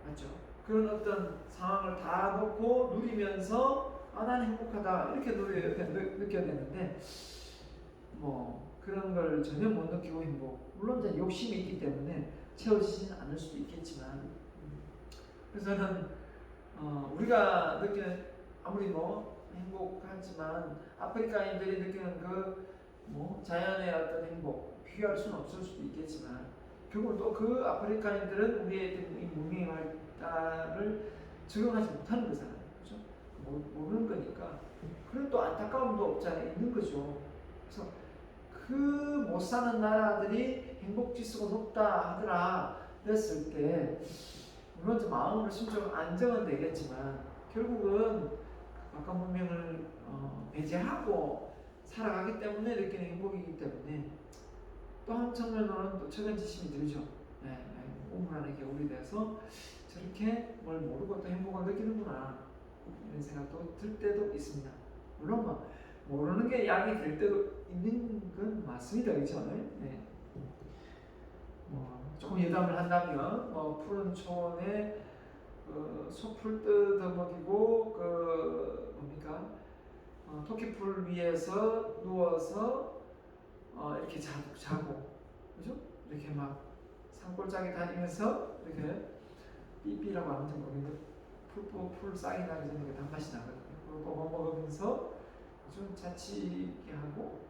맞죠? 그런 어떤 상황을 다 놓고 누리면서 난 행복하다 이렇게 느껴야 되는데 그런 걸 전혀 못 느끼고 물론 이제 욕심이 있기 때문에 채워지지는 않을 수도 있겠지만 그래서 저는 우리가 느끼는 아무리 행복하지만 아프리카인들이 느끼는 자연의 어떤 행복 비교할 수는 없을 수도 있겠지만 결국은 또 그 아프리카인들은 우리의 문명의 발달을 적용하지 못하는 거잖아요. 그렇죠? 모르는 거니까 그런 또 안타까움도 없지 않아 있는 거죠. 그래서 그 못 사는 나라들이 행복 지수가 높다 하더라 그랬을 때 물론 좀 마음으로 심적으로 안정은 되겠지만 결국은 각각 문명을 배제하고 살아가기 때문에 느끼는 행복이기 때문에 또 한 측면으로는 또 측은지심이 들죠. 우물 안에 개울이 돼서 저렇게 뭘 모르고 또 행복을 느끼는구나 이런 생각도 들 때도 있습니다. 물론 모르는 게 약이 될 때도 있는 건 맞습니다. 그렇죠? 네. 조금 예담을 한다면 푸른 초원에 소풀 뜯어먹이고 토끼풀 위에서 누워서 이렇게 자고 그죠? 이렇게 막 산골짜기 다니면서 이렇게 삐삐라고 하는지 모르겠는데 풀 싹이 나기 전에 단맛이 나거든요. 그걸 먹으면서 좀 자치게 하고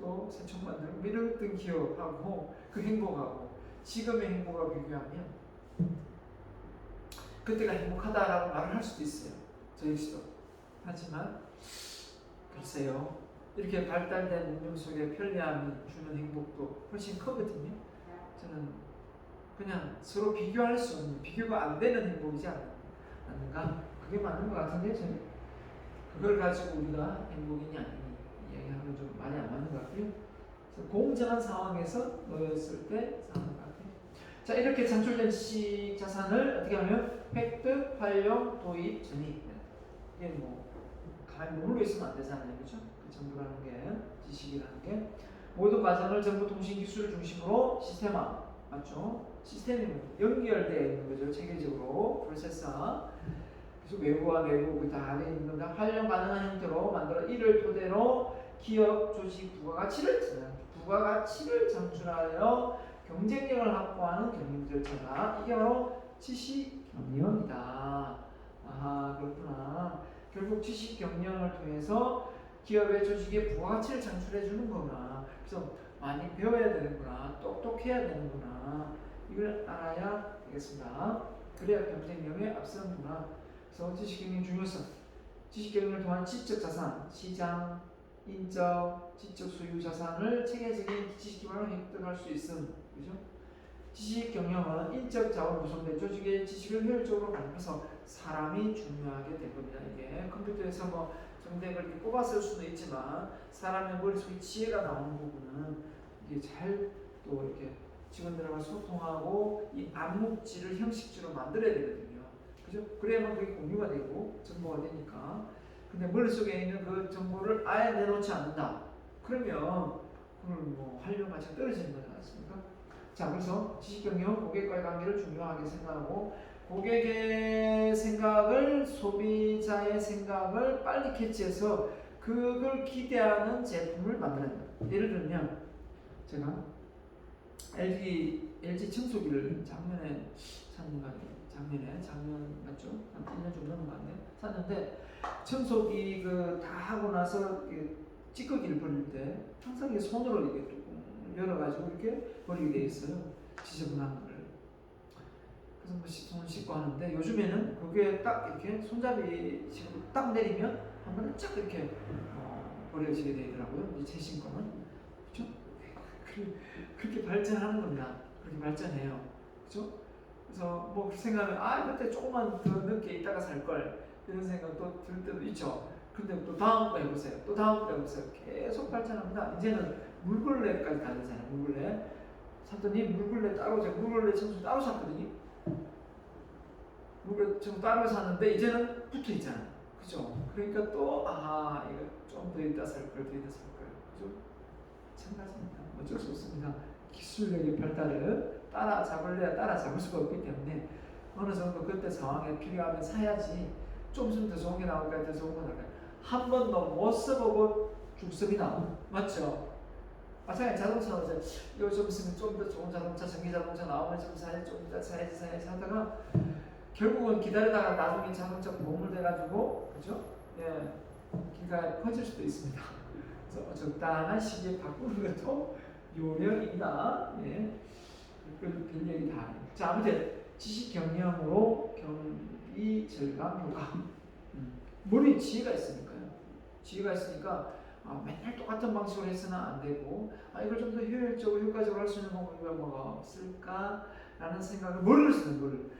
또 새총 만들고 이랬던 기억하고 그 행복하고 지금의 행복을 비교하면 그때가 행복하다라고 말을 할 수도 있어요. 저 역시도. 하지만 글쎄요. 이렇게 발달된 문명 속에 편리함이 주는 행복도 훨씬 크거든요. 저는 그냥 서로 비교할 수 없는, 비교가 안 되는 행복이지 않는가? 그게 맞는 것 같은데 저는 그걸 가지고 우리가 행복이니 아니니 이야기하면 좀 많이 안 맞는 것 같고요. 그래서 공정한 상황에서 놓였을 때 사는 것 같아요. 자, 이렇게 창출된 지식 자산을 어떻게 하면 획득, 활용, 도입, 전입. 이게 가만히 머물러 있으면 안 되잖아요, 그렇죠? 그 정보라는 게 지식이라는 게 모든 과정을 정보통신기술을 중심으로 시스템화, 맞죠? 시스템이 연결되어 있는 거죠, 체계적으로 프로세서. 그래서 외부와 내부 다 안에 있는 건 활용 가능한 형태로 만들어 이를 토대로 기업, 조직, 부가가치를 창출하여 경쟁력을 확보하는 경영 절차가 이게 바로 지식 경영이다. 그렇구나. 결국 지식 경영을 통해서 기업의 조직의 부가가치를 창출해 주는 거구나. 그래서 많이 배워야 되는구나. 똑똑해야 되는구나. 이걸 알아야 되겠습니다. 그래야 경쟁력에 앞서는구나. 그래서 지식 경영 중요성. 지식 경영을 통한 지적 자산, 시장, 인적, 지적 소유 자산을 체계적인 지식 기반으로 획득할 수 있음. 그죠? 지식 경영은 인적 자원으로 구성된 조직의 지식을 효율적으로 만들어서 사람이 중요하게 된 겁니다. 이게 컴퓨터에서 정답을 이렇게 뽑아 쓸 수도 있지만 사람의 머릿속에 지혜가 나오는 부분은 이게 잘 또 이렇게 직원들하고 소통하고 이 암묵지를 형식지로 만들어야 되거든요. 그죠? 그래야만 그게 공유가 되고 정보가 되니까. 근데 머릿속에 있는 그 정보를 아예 내놓지 않는다. 그러면 그걸 뭐 활용 가치가 떨어지는 거지 않습니까? 자, 그래서 지식경영 고객과의 관계를 중요하게 생각하고 고객의 생각을 소비자의 생각을 빨리 캐치해서 그걸 기대하는 제품을 만들어낸다. 예를 들면 제가 LG 청소기를 작년 맞죠? 한 1년 좀 넘은 것 같네. 샀는데 청소기 그 다 하고 나서 찌꺼기를 버릴 때 항상 이게 손으로 이렇게 뚜껑 열어가지고 이렇게 버리게 돼 있어요. 지저분한 거를. 그래서 뭐 손 씻고 하는데 요즘에는 그게 딱 이렇게 손잡이식으로 딱 내리면 한 번에 쫙 이렇게 버려지게 되더라고요. 이 최신 거는. 그렇죠? 그렇게 발전하는 겁니다. 그렇게 발전해요. 그렇죠? 그래서 뭐 생각하면 그때 조금만 더 늦게 있다가 살 걸 이런 생각도 들 때도 있죠. 근데 또 다음 거 해보세요. 또 다음 거 해보세요. 계속 발전합니다. 이제는 물걸레까지 다 되잖아요. 물걸레. 샀더니 물걸레 따로 제가 물걸레 청소 따로 샀거든요. 물걸레 청소 따로 샀는데 이제는 붙어 있잖아요. 그죠? 그러니까 또 이거 좀 더 있다 살 걸, 더 있다 살 걸. 그죠? 마찬가지입니다. 어쩔 수 없습니다. 기술력의 발달을 따라잡을 수가 없기 때문에 어느 정도 그때 상황에 필요하면 사야지. 좀 있으면 더 좋은 게 나올까요? 더 좋은 거 나올까요? 한 번도 못 써보고 죽습니다. 맞죠? 마찬가지 자동차도 이거 좀 있으면 좀 더 좋은 자동차, 전기 자동차 나오면 좀 사야지, 좀 이따 사야지 하다가 결국은 기다리다가 나중에 자동차 보물 돼가지고, 그죠? 예, 길가에 퍼질 수도 있습니다. 그래서 적당한 시기에 바꾸는 것도 요령입니다. 예. 별 얘기 다 해요. 자, 아무튼 지식 경영으로 경비 절감 효과. 머리에 지혜가 있으니까요. 지혜가 있으니까 맨날 똑같은 방식으로 해서는 안 되고 이걸 좀 더 효율적으로 효과적으로 할 수 있는 방법이 뭐가 없을까라는 생각을 머리를 쓰는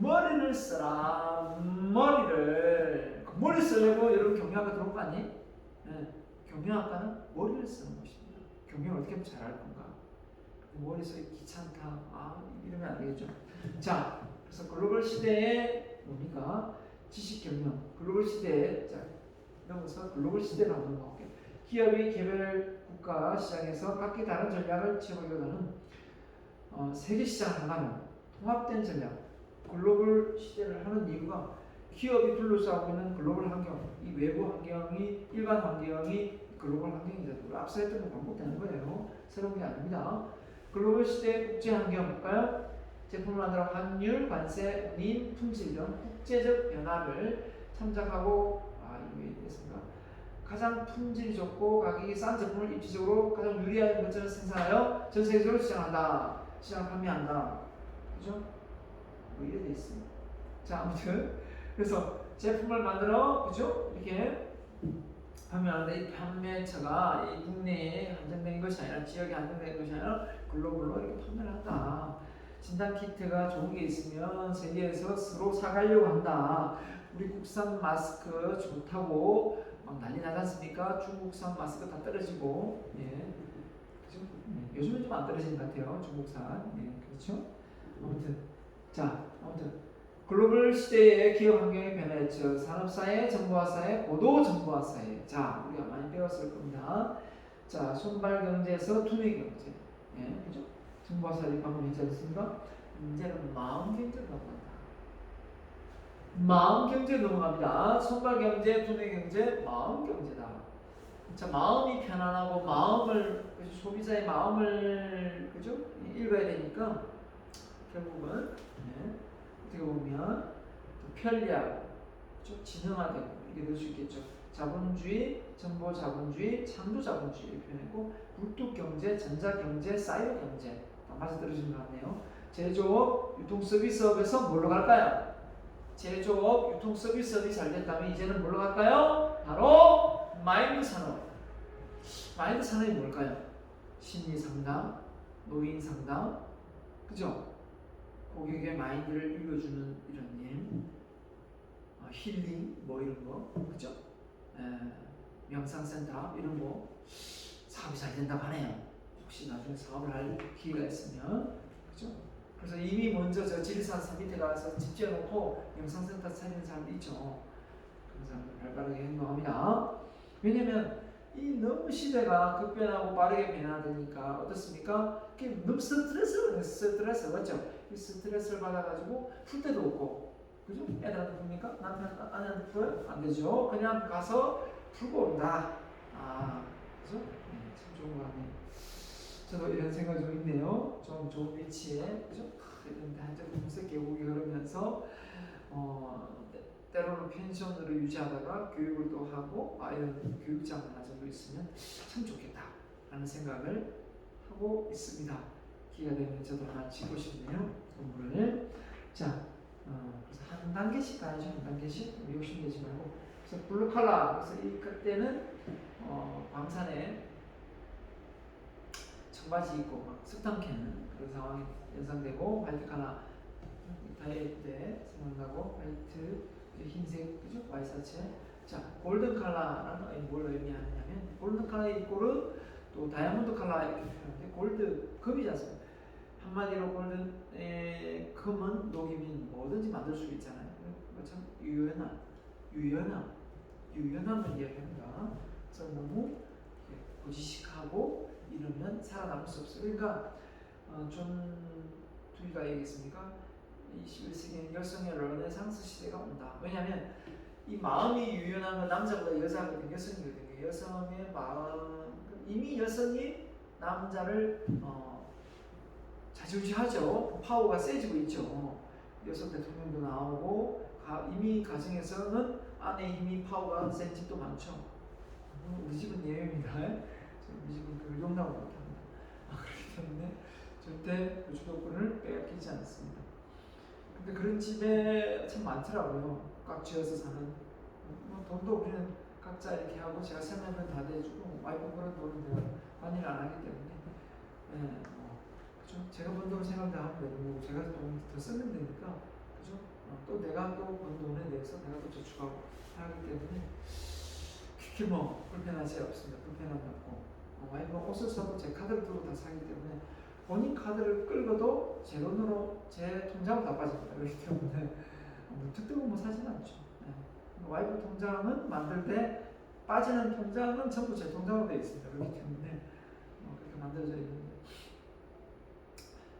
머리를 써라. 머리 쓰려고 여러분 경영학과 들어온 거 아니에요? 네. 경영학과는 머리를 쓰는 것입니다. 경영을 어떻게 하면 잘할 건가? 머리 쓰기 귀찮다. 이러면 안 되겠죠. 자, 그래서 글로벌 시대에 뭡니까? 지식 경영. 글로벌 시대에 넘어서 글로벌 시대로 한번 넘어갈게요. 기업이 개별 국가 시장에서 각기 다른 전략을 취하려는 세계 시장을 하나는 통합된 전략. 글로벌 시대를 하는 이유가 기업이 둘러싸고 있는 글로벌 환경, 이 외부 환경이 일반 환경이 글로벌 환경이다. 앞서 했던 거 반복되는 거예요. 새로운 게 아닙니다. 글로벌 시대 국제 환경 볼까요? 제품을 만들어 환율, 관세, 운임, 품질 등 국제적 변화를 참작하고 이거 얘기했습니다. 가장 품질이 좋고 가격이 싼 제품을 입지적으로 가장 유리한 것들을 생산하여 전 세계적으로 시장을 판매한다. 그죠? 뭐 이래 돼 있습니다. 자, 아무튼 그래서 제품을 만들어 그죠? 이렇게 판매하는데 이 판매처가 이 국내에 한정된 것이 아니라 지역에 한정된 것이 아니라 글로벌로 이렇게 판매를 한다. 진단 키트가 좋은 게 있으면 세계에서 서로 사가려고 한다. 우리 국산 마스크 좋다고 막 난리 나지 않습니까? 중국산 마스크 다 떨어지고, 예, 그죠? 요즘은 좀 안 떨어지는 것 같아요. 중국산, 그렇죠? 아무튼 글로벌 시대의 기업 환경이 변화했죠. 산업사회, 정보화사회, 고도정보화사회. 자, 우리가 많이 배웠을 겁니다. 자, 손발경제에서 투명경제, 그죠? 정보화사회 방금 했지 않습니까? 이제는 마음경제로 넘어간다. 마음경제 넘어갑니다. 손발경제, 투명경제, 마음경제다. 자, 마음이 편안하고 소비자의 마음을 그죠? 읽어야 되니까 결국은 어떻게 보면 편리하고 그죠? 지능화되고 이렇게 될 수 있겠죠. 자본주의, 정보자본주의, 창조자본주의 표현이고 굴뚝경제, 전자경제, 사이버경제 다 맞아떨어지는 것 같네요. 제조업, 유통서비스업에서 뭘로 갈까요? 제조업, 유통서비스업이 잘 됐다면 이제는 뭘로 갈까요? 바로 마인드 산업. 마인드 산업이 뭘까요? 심리상담, 노인상담, 그죠? 고객의 마인드를 읽어주는 이런 일, 힐링 뭐 이런 거, 그죠? 명상센터 이런 거 사업이 잘 된다고 하네요. 혹시 나중에 사업을 할 기회가 있으면, 그죠? 그래서 이미 먼저 저 지리산 밑에 가서 집 지어놓고 명상센터 차리는 사람도 있죠. 그런 사람들 발빠르게 행동합니다. 왜냐면 이 너무 시대가 급변하고 빠르게 변화되니까 어떻습니까? 너무 스트레스를 맞죠? 이 스트레스를 받아가지고 풀 데도 없고, 그죠? 애들한테 풉니까? 남편 아내한테 풀어요? 안 되죠. 그냥 가서 풀고 온다. 그죠? 네, 참 좋은 거 같네요. 저도 이런 생각이 좀 있네요. 좀 좋은 위치에, 그죠? 이런데 한쪽 금색 계곡이 흐르면서 때로는 펜션으로 유지하다가 교육을 또 하고 이런 교육장을 가지고 있으면 참 좋겠다 라는 생각을 하고 있습니다. 기회가 되면 저도 하나 짓고 싶네요. 건물을. 자, 그래서 한 단계씩 가야죠. 한 단계씩 욕심내지 말고. 그래서 블루 컬러. 그래서 이 그때는 광산에 청바지 입고 막 석탄 캐는 그런 상황이 연상되고, 화이트 컬러 다이어트 때 생각나고, 화이트 흰색, 그죠? 와이셔츠. 자, 골든 컬러라는 뭘 의미하냐면, 골든 컬러의 이꼴은 또 다이아몬드 컬러 이렇게 표현하는데, 골드, 금이지 않습니까? 한마디로 골든, 금은 녹이면 뭐든지 만들 수 있잖아요. 참 유연함을 이야기합니다. 그래서 너무 고지식하고 이러면 살아남을 수 없어요. 그러니까 존 두이가 얘기했습니까? 21세기는 여성의 르네상스 시대가 온다. 왜냐하면 이 마음이 유연한 건 남자보다 여자거든요. 여성이거든요. 여성의 마음, 이미 여성이 남자를 자주지하죠. 파워가 세지고 있죠. 여성 대통령도 나오고, 이미 가정에서는 아내의 힘이 파워가 센 집도 많죠. 우리 집은 예외입니다. 우리 집은 그걸 용납을 못합니다. 그렇기 때문에 절대 그 주도권을 빼앗기지 않습니다. 근데 그런 집에 참 많더라고요. 꽉 쥐어서 사는. 돈도 우리는 각자 이렇게 하고, 제가 생활비는 다 대주고, 와이프 그런 돈은 내가 관리를 안 하기 때문에, 그죠? 제가 번 돈을 생각도 하면 되고, 제가 돈 더 쓰면 되니까, 그죠? 또 내가 또 번 돈에 대해서 내가 또 저축하고 하기 때문에 그렇게 불편하지 없습니다. 불편함이 없고, 와이프가 옷을 사도 제 카드를 들고 다 사기 때문에 본인 카드를 끌고도 제 돈으로 제 통장으로 다 빠집니다. 그렇기 때문에 특등은 사지는 않죠. 와이프 통장은 만들 때 빠지는 통장은 전부 제 통장으로 되어 있습니다. 그렇기 때문에 그렇게 만들어져 있는데,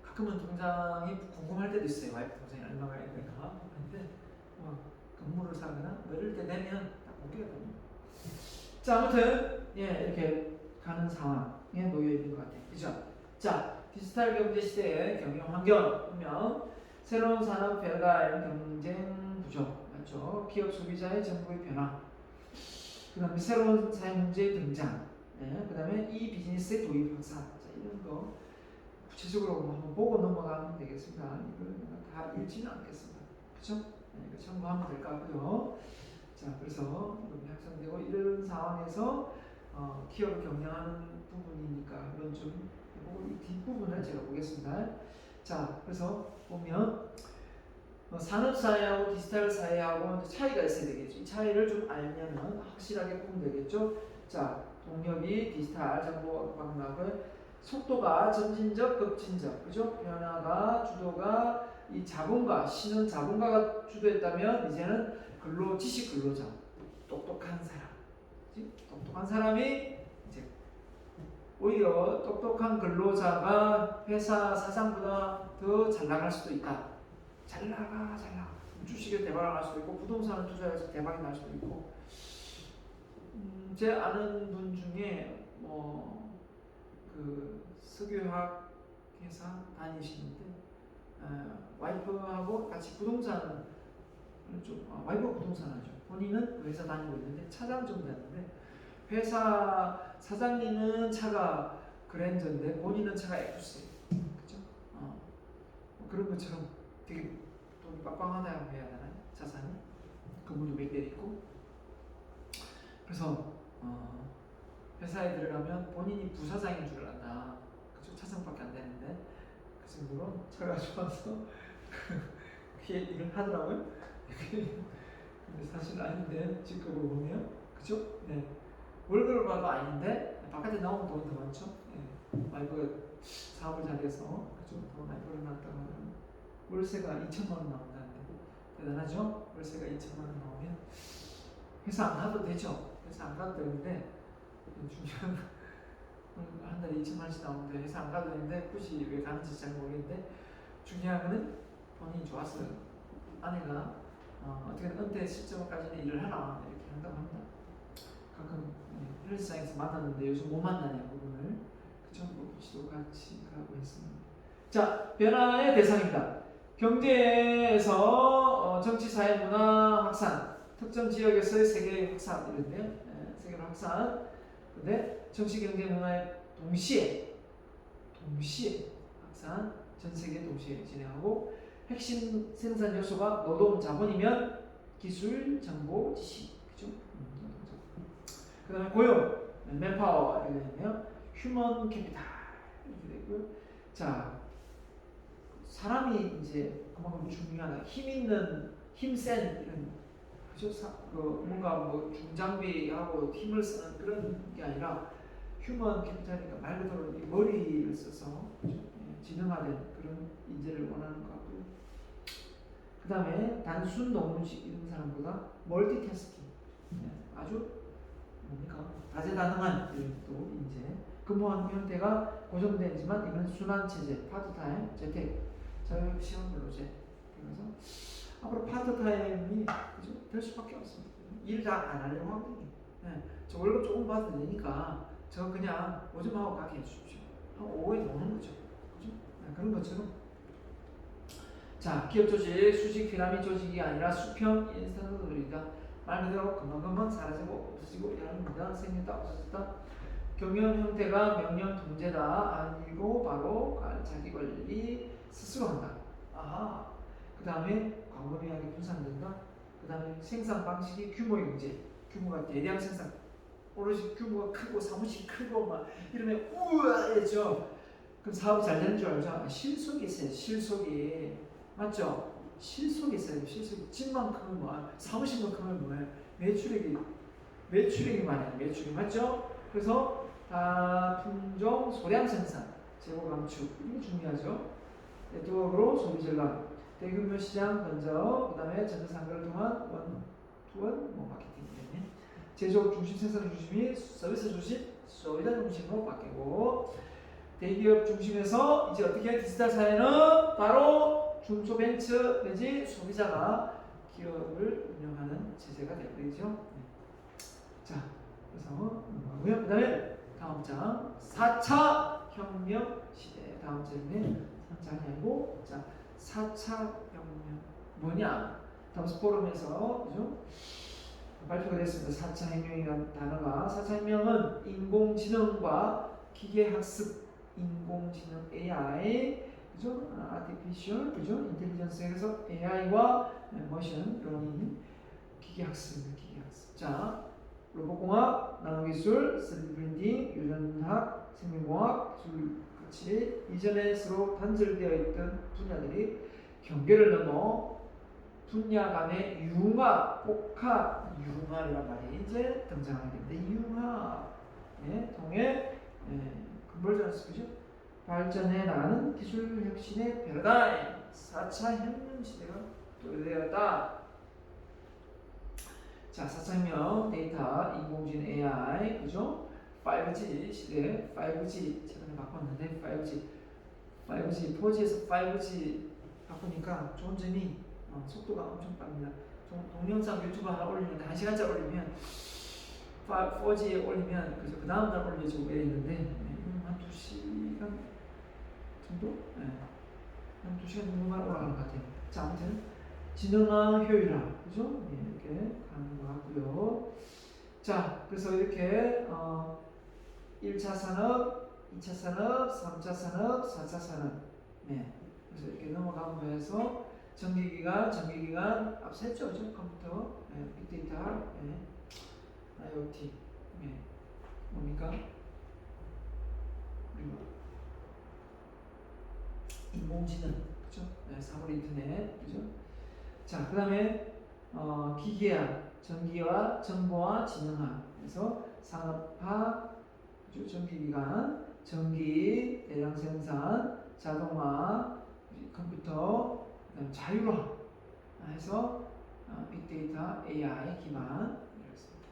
가끔은 통장이 궁금할 때도 있어요. 와이프 통장이 얼마가 있는가. 근데 건물을 사거나 이럴 때 내면 딱 보게 됩니다. 자, 아무튼 이렇게 가는 상황에 놓여 있는 것 같아요. 그죠? 자, 디지털 경제 시대의 경영 환경 보면 새로운 산업 변화의 경쟁 구조, 맞죠? 기업 소비자의 정보의 변화, 그 다음에 새로운 사회 문제의 등장, 그 다음에 이 비즈니스의 도입 확산. 자, 이런 거 구체적으로 한번 보고 넘어가면 되겠습니다. 이걸 다 읽지는 않겠습니다. 그렇죠? 이거 참고하면 될 것 같고요. 자, 그래서 이렇게 확산되고, 이런 상황에서 기업을 경영하는 부분이니까 이건 좀 보고, 이 뒷부분을 제가 보겠습니다. 자, 그래서 보면 산업사회하고 디지털 사회하고 차이가 있어야 되겠죠. 이 차이를 좀 알면 확실하게 보면 되겠죠. 자, 동력이 디지털 정보 방락을 속도가 점진적, 급진적, 그죠? 변화가 주도가 이 자본가, 신은 자본가가 주도했다면, 이제는 지식 근로자, 똑똑한 사람, 똑똑한 사람이 이제 오히려 똑똑한 근로자가 회사 사장보다 더 잘 나갈 수도 있다. 잘 나가. 주식에 대박을 날 수도 있고, 부동산을 투자해서 대박이 날 수도 있고. 제 아는 분 중에 그 석유화학 회사 다니시는데, 와이프하고 같이 부동산을 와이프가 부동산 하죠. 본인은 그 회사 다니고 있는데 차장 정도 했는데, 회사 사장님은 차가 그랜저인데 본인은 차가 에쿠스예요. 그죠? 그런 것처럼 되게 돈이 빵빵하다고 해야 되나요? 자산이 그분도 몇 대 있고. 그래서 회사에 들어가면 본인이 부사장인 줄 안다. 그죠? 차장밖에 안 되는데 그 정도로 차가 좋아서 그렇게 일을 하더라고요. 근데 사실 아닌데, 직급으로 보면, 그죠? 네. 월급을 봐도 아닌데 바깥에 나오면 돈이 더 많죠. 와이프가 사업을 잘해서, 그죠? 돈 많이 벌어놨다고 하면 월세가 2천만 원 나온다는데 대단하죠? 월세가 2천만 원 나오면 회사 안 가도 되죠. 회사 안 가도 되는데 중요한 한 달에 2천만 원씩 나오는데 회사 안 가도 되는데 굳이 왜 가는지 잘 모르겠는데 중요한 거는 본인이 좋았어요. 아내가 어떻게든 은퇴 시점까지는 일을 하라 이렇게 한다고 합니다. 가끔 헬스장에서 만났는데 요즘 못 만나냐 그분을 그쵸? 뭐 지도 같이 가고 했습니다. 자, 변화의 대상입니다. 경제에서 정치, 사회, 문화 확산, 특정 지역에서의 세계 확산 이런데요. 세계 확산. 근데 정치, 경제, 문화의 동시에 확산, 전 세계 동시에 진행하고 핵심 생산 요소가 노동 자본이면 기술, 정보, 지식, 그죠? 그 다음에 고용, 맨파워 이렇게 되네요. 휴먼 캐피탈 이렇게 되고요. 자, 사람이 이제 그만큼 중요하다. 힘 있는, 힘센 이런 그죠? 뭔가 뭐 중장비하고 힘을 쓰는 그런 게 아니라 휴먼 캐피탈이니까 말 그대로 머리를 써서 지능화된 그런 인재를 원하는 것 같고요. 그 다음에 단순 농문식 이런 사람보다 멀티태스킹, 아주 뭡니까 다재다능한 이런 또 인재. 근무한 형태가 고정되지만 이건 순환 체제, 파트타임, 재택, 자유시간 근로제. 그래서 앞으로 파트타임이 될 수밖에 없습니다. 일 다 안 하려고 하거든요. 저 월급 조금 받아도 되니까 저 그냥 오줌 하고 가게 해주십시오. 오후에 노는 거죠. 그죠? 그런 것처럼. 자, 기업 조직, 수직 피라미드 조직이 아니라 수평 인스턴트들이다. 말 그대로 금방금방 사라지고 없어지고 이랍니다. 생긴다, 없어졌다. 경영 형태가 명령 통제다. 아니고 바로 자기 관리 스스로 한다. 아하. 그 다음에 광범위하게 분산된다. 그 다음에 생산 방식이 규모 경제. 규모가 대량 생산. 오롯이 규모가 크고 사무실 크고 막 이러면 우와 했죠. 그럼 사업이 잘 되는 줄 알죠? 실속이 있어요. 실속이. 맞죠? 실속이 있어요. 실속이. 집만 크면 뭐 사무실만 크면 뭐예요? 매출액이 많아요. 매출이. 맞죠? 그래서 다품종 소량 생산, 재고 감축 이게 중요하죠. 네트워크로 소비 전략, 대규모 시장 건조, 그 다음에 전자상거를 통한 원투원 마케팅. 제조업 중심, 생산 중심이 서비스 중심, 소비자 중심으로 바뀌고 대기업 중심에서 이제 어떻게 디지털 사회는 바로 중소벤처 내지 소비자가 기업을 운영하는 체제가 되죠. 자, 그래서 넘어가고요. 그 다음에 다음 장 4차 혁명 시대. 다음 장에 3장이 아니고 자 4차 혁명 뭐냐? 다음스 포럼에서 그죠? 발표가 됐습니다. 4차 혁명이라는 단어가 4차 혁명은 인공지능과 기계학습, 인공지능 AI, 그죠? 아티피셜, 그죠? 인텔리전스에서 AI와 머신 러닝, 기계학습입니다. 기계학습. 자, 로봇공학, 나노기술, 3D 프린팅, 유전학, 생명공학, 기술 같이 이전에 서로 단절되어 있던 분야들이 경계를 넘어 분야 간의 융합, 복합, 융합이란 말이 이제 등장하게 됩니다. 융합 통해 컨버전스, 그죠? 발전해 나가는 기술 혁신의 패러다임 4차 혁명 시대가 도래되었다. 자, 4차 혁명, 데이터, 인공지능 AI, 그죠? 5G 시대, 5G 최근에 바꿨는데 5G, 4G에서 5G 바꾸니까 좋은 점이 속도가 엄청 빠릅니다. 동영상 유튜브 하나 올리는데 1시간짜리 올리면 4G에 올리면 그 다음 날 올려주고 이랬는데 한 2시간 정도? 한 2시간 정도만 올라가는 것 같아요. 자, 아무튼 지능화 효율화, 그죠? 이렇게 가는 것 같고요. 자, 그래서 이렇게 1차 산업, 2차 산업, 3차 산업, 4차 산업. 그래서 이렇게 넘어가고 해서 전기기관 앞서 했죠, 그죠? 컴퓨터, 빅데이터, IoT, 뭡니까? 그리고 인공지능, 그죠? 사물 인터넷, 그죠? 자, 그 다음에 기계화, 전기와 정보와 지능화. 그래서 산업화, 그죠? 전기기관, 전기, 대량 생산, 자동화, 컴퓨터, 그다음 자율화 해서 빅데이터 AI 기반 이렇습니다.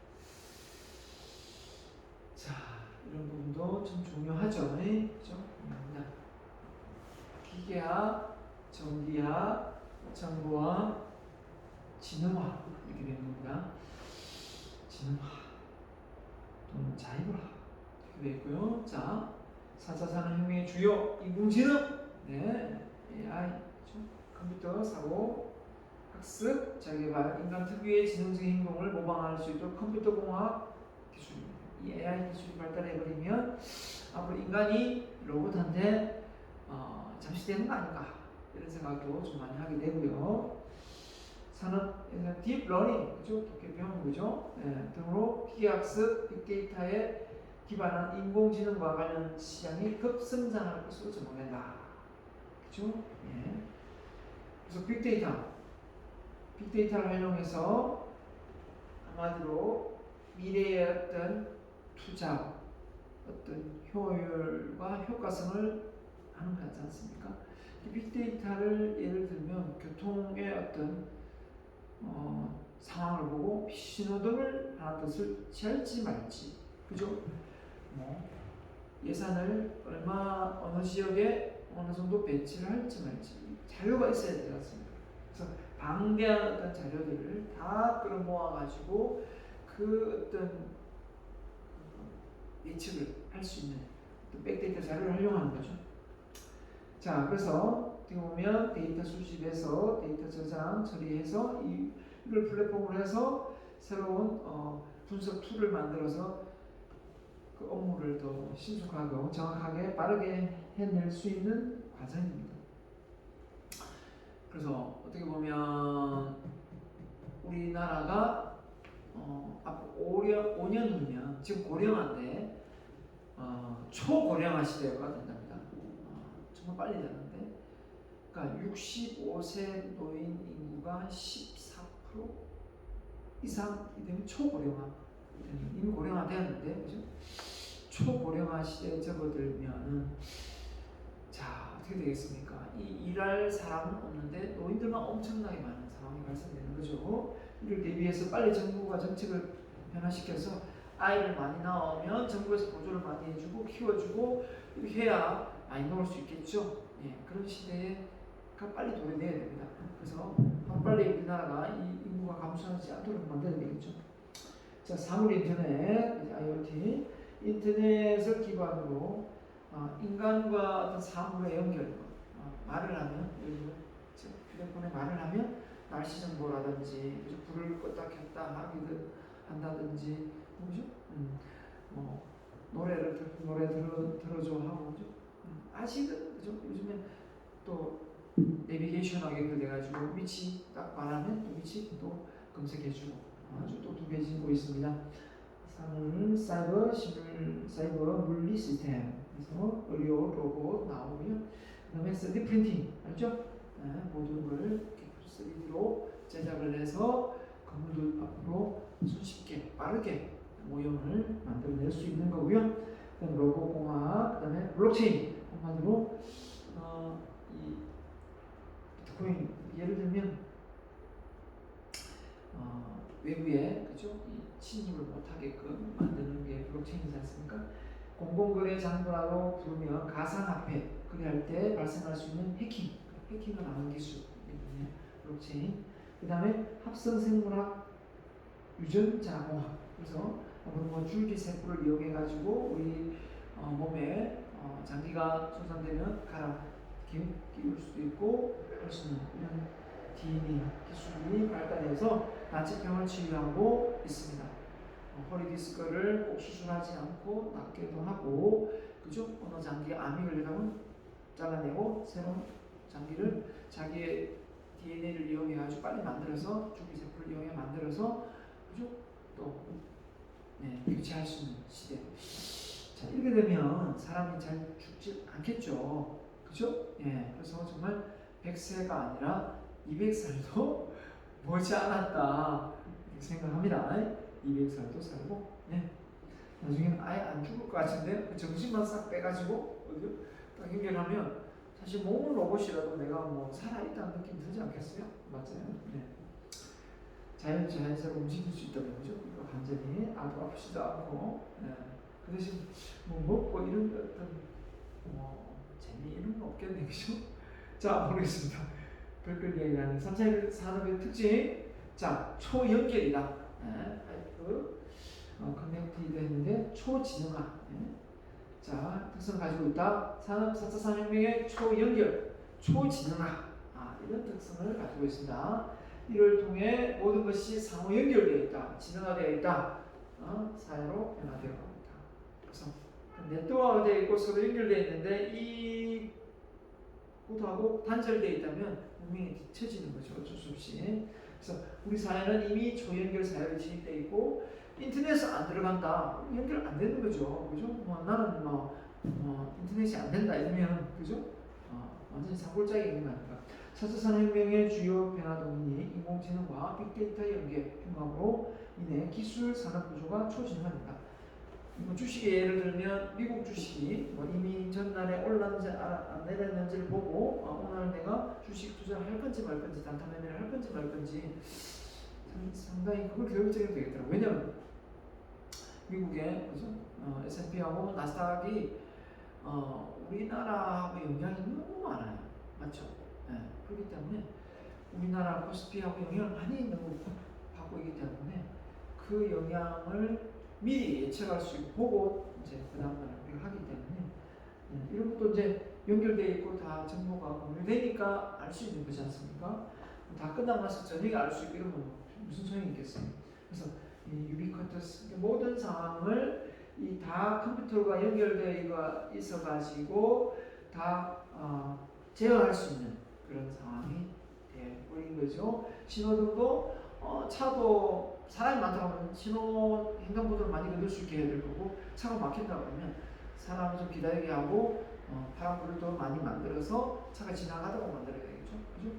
자, 이런 부분도 좀 중요하죠. 그죠? 기계화, 전기화, 정보화, 지능화 이렇게 되는 겁니다. 지능화 또는 자율화 이렇게 되어 있고요. 자, 4차 산업혁명의 주요 인공지능, 네, AI, 그렇죠? 컴퓨터, 사고, 학습, 자기개발, 인간 특유의 지능적인 행동을 모방할 수 있도록 컴퓨터 공학 기술입니다. 이 AI 기술이 발달해버리면 앞으로 인간이 로봇한테 잠시되는 거 아닌가 이런 생각도 좀 많이 하게 되고요. 산업에서 딥러닝, 그죠? 독해 배우는 거죠. 네, 등으로 기계학습, 빅데이터에 기반한 인공지능과 관련 시장이 급성장할 것으로 전망된다. 그죠? 예. 그래서 빅데이터를 활용해서 한마디로 미래의 어떤 투자, 어떤 효율과 효과성을 하는 거 같지 않습니까? 빅데이터를 예를 들면 교통의 어떤 상황을 보고 신호등을 하나 더 설치할지 말지, 그죠? 예산을 어느 지역에 어느 정도 배치를 할지 말지 자료가 있어야 되지 않습니까? 그래서 방대한 어떤 자료들을 다 끌어모아 가지고 그 어떤 예측을 할 수 있는 백데이터 자료를 활용하는 거죠. 자, 그래서 어떻게 보면 데이터 수집해서 데이터 저장, 처리해서 이걸 플랫폼으로 해서 새로운 분석 툴을 만들어서 그 업무를 더 신속하고 정확하게 빠르게 해낼 수 있는 과정입니다. 그래서 어떻게 보면 우리나라가 앞으로 5년 후면 지금 고령화인데 초고령화 시대가 된답니다. 정말 빨리 되는데, 그러니까 65세 노인 인구가 14% 이상이 되면 초고령화, 이미 고령화 되었는데, 그죠? 초고령화 시대에 접어들면은 자, 어떻게 되겠습니까? 일할 사람은 없는데 노인들만 엄청나게 많은 상황이 발생되는 거죠. 이를 대비해서 빨리 정부가 정책을 변화시켜서 아이를 많이 낳으면 정부에서 보조를 많이 해주고 키워주고 이렇게 해야 많이 놓을 수 있겠죠. 예, 그런 시대가 빨리 도래돼야 됩니다. 그래서 빨리 우리나라가 이 인구가 감소하지 않도록 만들어야 되겠죠. 자, 사물 인터넷, IoT, 인터넷을 기반으로 인간과 어떤 사물의 연결, 말을 하면, 예를 들어 휴대폰에 말을 하면 날씨 정보라든지, 그죠? 불을 껐다 켰다 한다든지, 뭐죠? 노래 들어줘 하고, 그죠? 아직은, 그죠? 요즘에 또 내비게이션하게 돼가지고 위치 딱 말하면 또 위치 또 검색해주고 아주 똑똑해지고 있습니다. 사물, 사이버 물리 시스템, 그래서 의료 로봇 나오고요. 그다음에 3D 프린팅 알죠? 모든 걸 3D로 제작을 해서 건물들 앞으로 손쉽게 빠르게 모형을 만들어낼 수 있는 거고요. 그다음 로봇공학, 그다음에 블록체인, 한마디로 이 비트코인 예를 들면 외부에, 그죠? 침입을 못하게끔 만드는 게 블록체인이지 않습니까? 공공거래 장부라고 부르면 가상화폐 거래할 때 발생할 수 있는 해킹을 하는 기술, 블록체인. 그 다음에 합성생물학 유전자공학, 그래서 줄기세포를 이용해 가지고 우리 몸에 장기가 손상되면 갈아 끼울 수도 있고 할 수 있는 이런 DNA 기술이 발달해서 난치병을 치료하고 있습니다. 허리 디스크를 꼭 수술하지 않고 낫기도 하고, 그죠? 어느 장기에 암이 걸리면 잘라내고 새로운 장기를 자기의 DNA를 이용해 가지고 빨리 만들어서 줄기세포를 이용해 만들어서, 그죠? 또 교체할 수 있는 시대. 자, 이렇게 되면 사람이 잘 죽지 않겠죠, 그죠? 그래서 정말 100세가 아니라 200살도 머지 않았다 생각합니다. 200살도 살고, 나중에는 아예 안 죽을 것 같은데 그 정신만 싹 빼가지고 딱 연결하면 사실 몸은 로봇이라도 내가 뭐 살아있다는 느낌 들지 않겠어요? 맞아요. 자연스럽게 움직일 수 있다는 거죠. 완전히 아프지도 않고, 그 대신 뭐 먹고 이런 어떤 재미 이런 건 없겠네, 그죠? 자, 모르겠습니다. 별걸 이야기하는 3차 산업의 특징. 자, 초연결이다. 파이프 커넥티드 했는데 초진흥화. 자, 특성을 가지고 있다. 산업 4차 산업혁명의 초연결, 초진흥화. 이런 특성을 가지고 있습니다. 이를 통해 모든 것이 상호 연결되어 있다. 진흥화되어 있다. 사회로 변화되어 갑니다. 그래서 네트워크가 되어 있고 서로 연결되어 있는데 이 구도하고 단절되어 있다면 분명히 뒤처지는 거죠. 어쩔 수 없이. 그래서 우리 사회는 이미 초연결 사회로 진입되어 있고 인터넷에 안 들어간다. 연결 안 되는 거죠. 그죠? 나는 인터넷이 안 된다 이러면 그죠? 완전히 산골짜기 있는 거 아닙니까? 4차 산업혁명의 주요 변화 동인이 인공지능과 빅데이터 연계 융합으로 인해 기술 산업 구조가 초진화합니다. 주식의 예를 들면 미국 주식이 이미 전날에 올랐는지 안 내렸는지를 보고 오늘 내가 주식 투자를 할 건지 말 건지 단타 매매를 할 건지 말 건지 상당히 그걸 교육적이 되겠더라고요. 왜냐면 미국의 그죠? S&P하고 나스닥이 우리나라하고 영향이 너무 많아요. 맞죠? 네. 그렇기 때문에 우리나라 코스피하고 영향을 많이 너무 받고 있기 때문에 그 영향을 미리 예측할 수 있고 보고 이제 그 다음날 우리가 하기 때문에 이런 것도 이제 연결되어 있고 다 정보가 공유되니까 알 수 있는 거지 않습니까? 다 끝나고 나서 저녁에 알 수 있고 이러면 무슨 소용이 있겠어요? 그래서 이 유비쿼터스 모든 상황을 이 다 컴퓨터가 연결되어 있어가지고 다 제어할 수 있는 그런 상황이 되어버린 거죠. 신호등도 차도 사람이 많다 보면 신호 횡단보도를 많이 건널 수 있게 해야 될 거고 차가 막힌다 그러면 사람을 좀 기다리게 하고 파란불을 더 많이 만들어서 차가 지나가도록 만들어야 되겠죠. 그죠?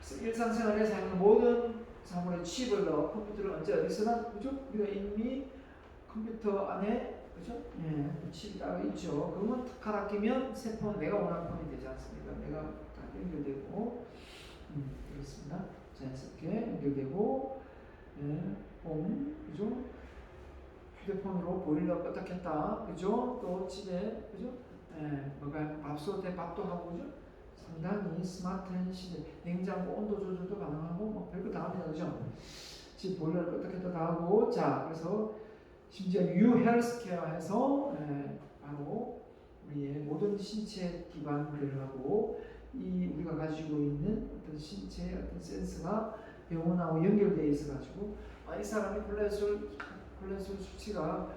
그래서 일상생활에 사용하는 모든 사물에 칩을 넣어 컴퓨터를 언제 어디서나 그죠? 우리가 이미 컴퓨터 안에 그죠? 칩이 따로 있죠. 그러면 탁 갈아 끼면 새 폰, 내가 원하는 폰이 되지 않습니까? 내가 다 연결되고 그렇습니다. 자연스럽게 연결되고 홈 그죠? 휴대폰으로 보일러 껐다 켰다 그죠? 또 집에 그죠? 뭐가 밥솥에 밥도 하고 그죠? 상당히 스마트한 시대. 냉장고 온도 조절도 가능하고 뭐 별거 다 합니다 그죠? 집 보일러를 껐다 켰다 다 하고 자 그래서 심지어 뉴 헬스케어 해서 바로 우리의 모든 신체 기반들하고 이 우리가 가지고 있는 어떤 신체의 어떤 센스가 병원하고 연결되어 있어가지고 이 사람이 콜레스테롤 수치가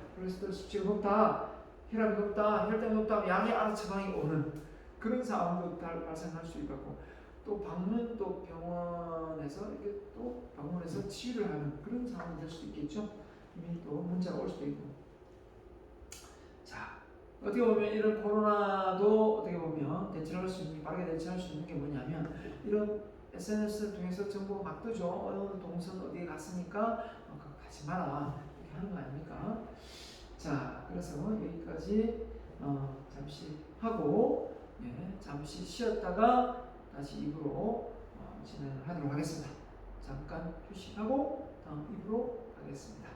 높다, 혈압이 높다, 혈당이 높다, 약이 알아서 처방이 오는 그런 상황도 발생할 수 있고 또 병원에서 이게 또 방문해서 치유를 하는 그런 상황이 될 수도 있겠죠. 이미 또 문자가 올 수도 있고. 자, 어떻게 보면 이런 코로나도 어떻게 보면 빠르게 대처할 수 있는 게 뭐냐면 이런 SNS를 통해서 정보가 막 뜨죠. 어느 동선 어디에 갔으니까 가지 마라 이렇게 하는 거 아닙니까? 자, 그래서 여기까지 잠시 하고 잠시 쉬었다가 다시 입으로 진행을 하도록 하겠습니다. 잠깐 휴식하고 다음 입으로 가겠습니다.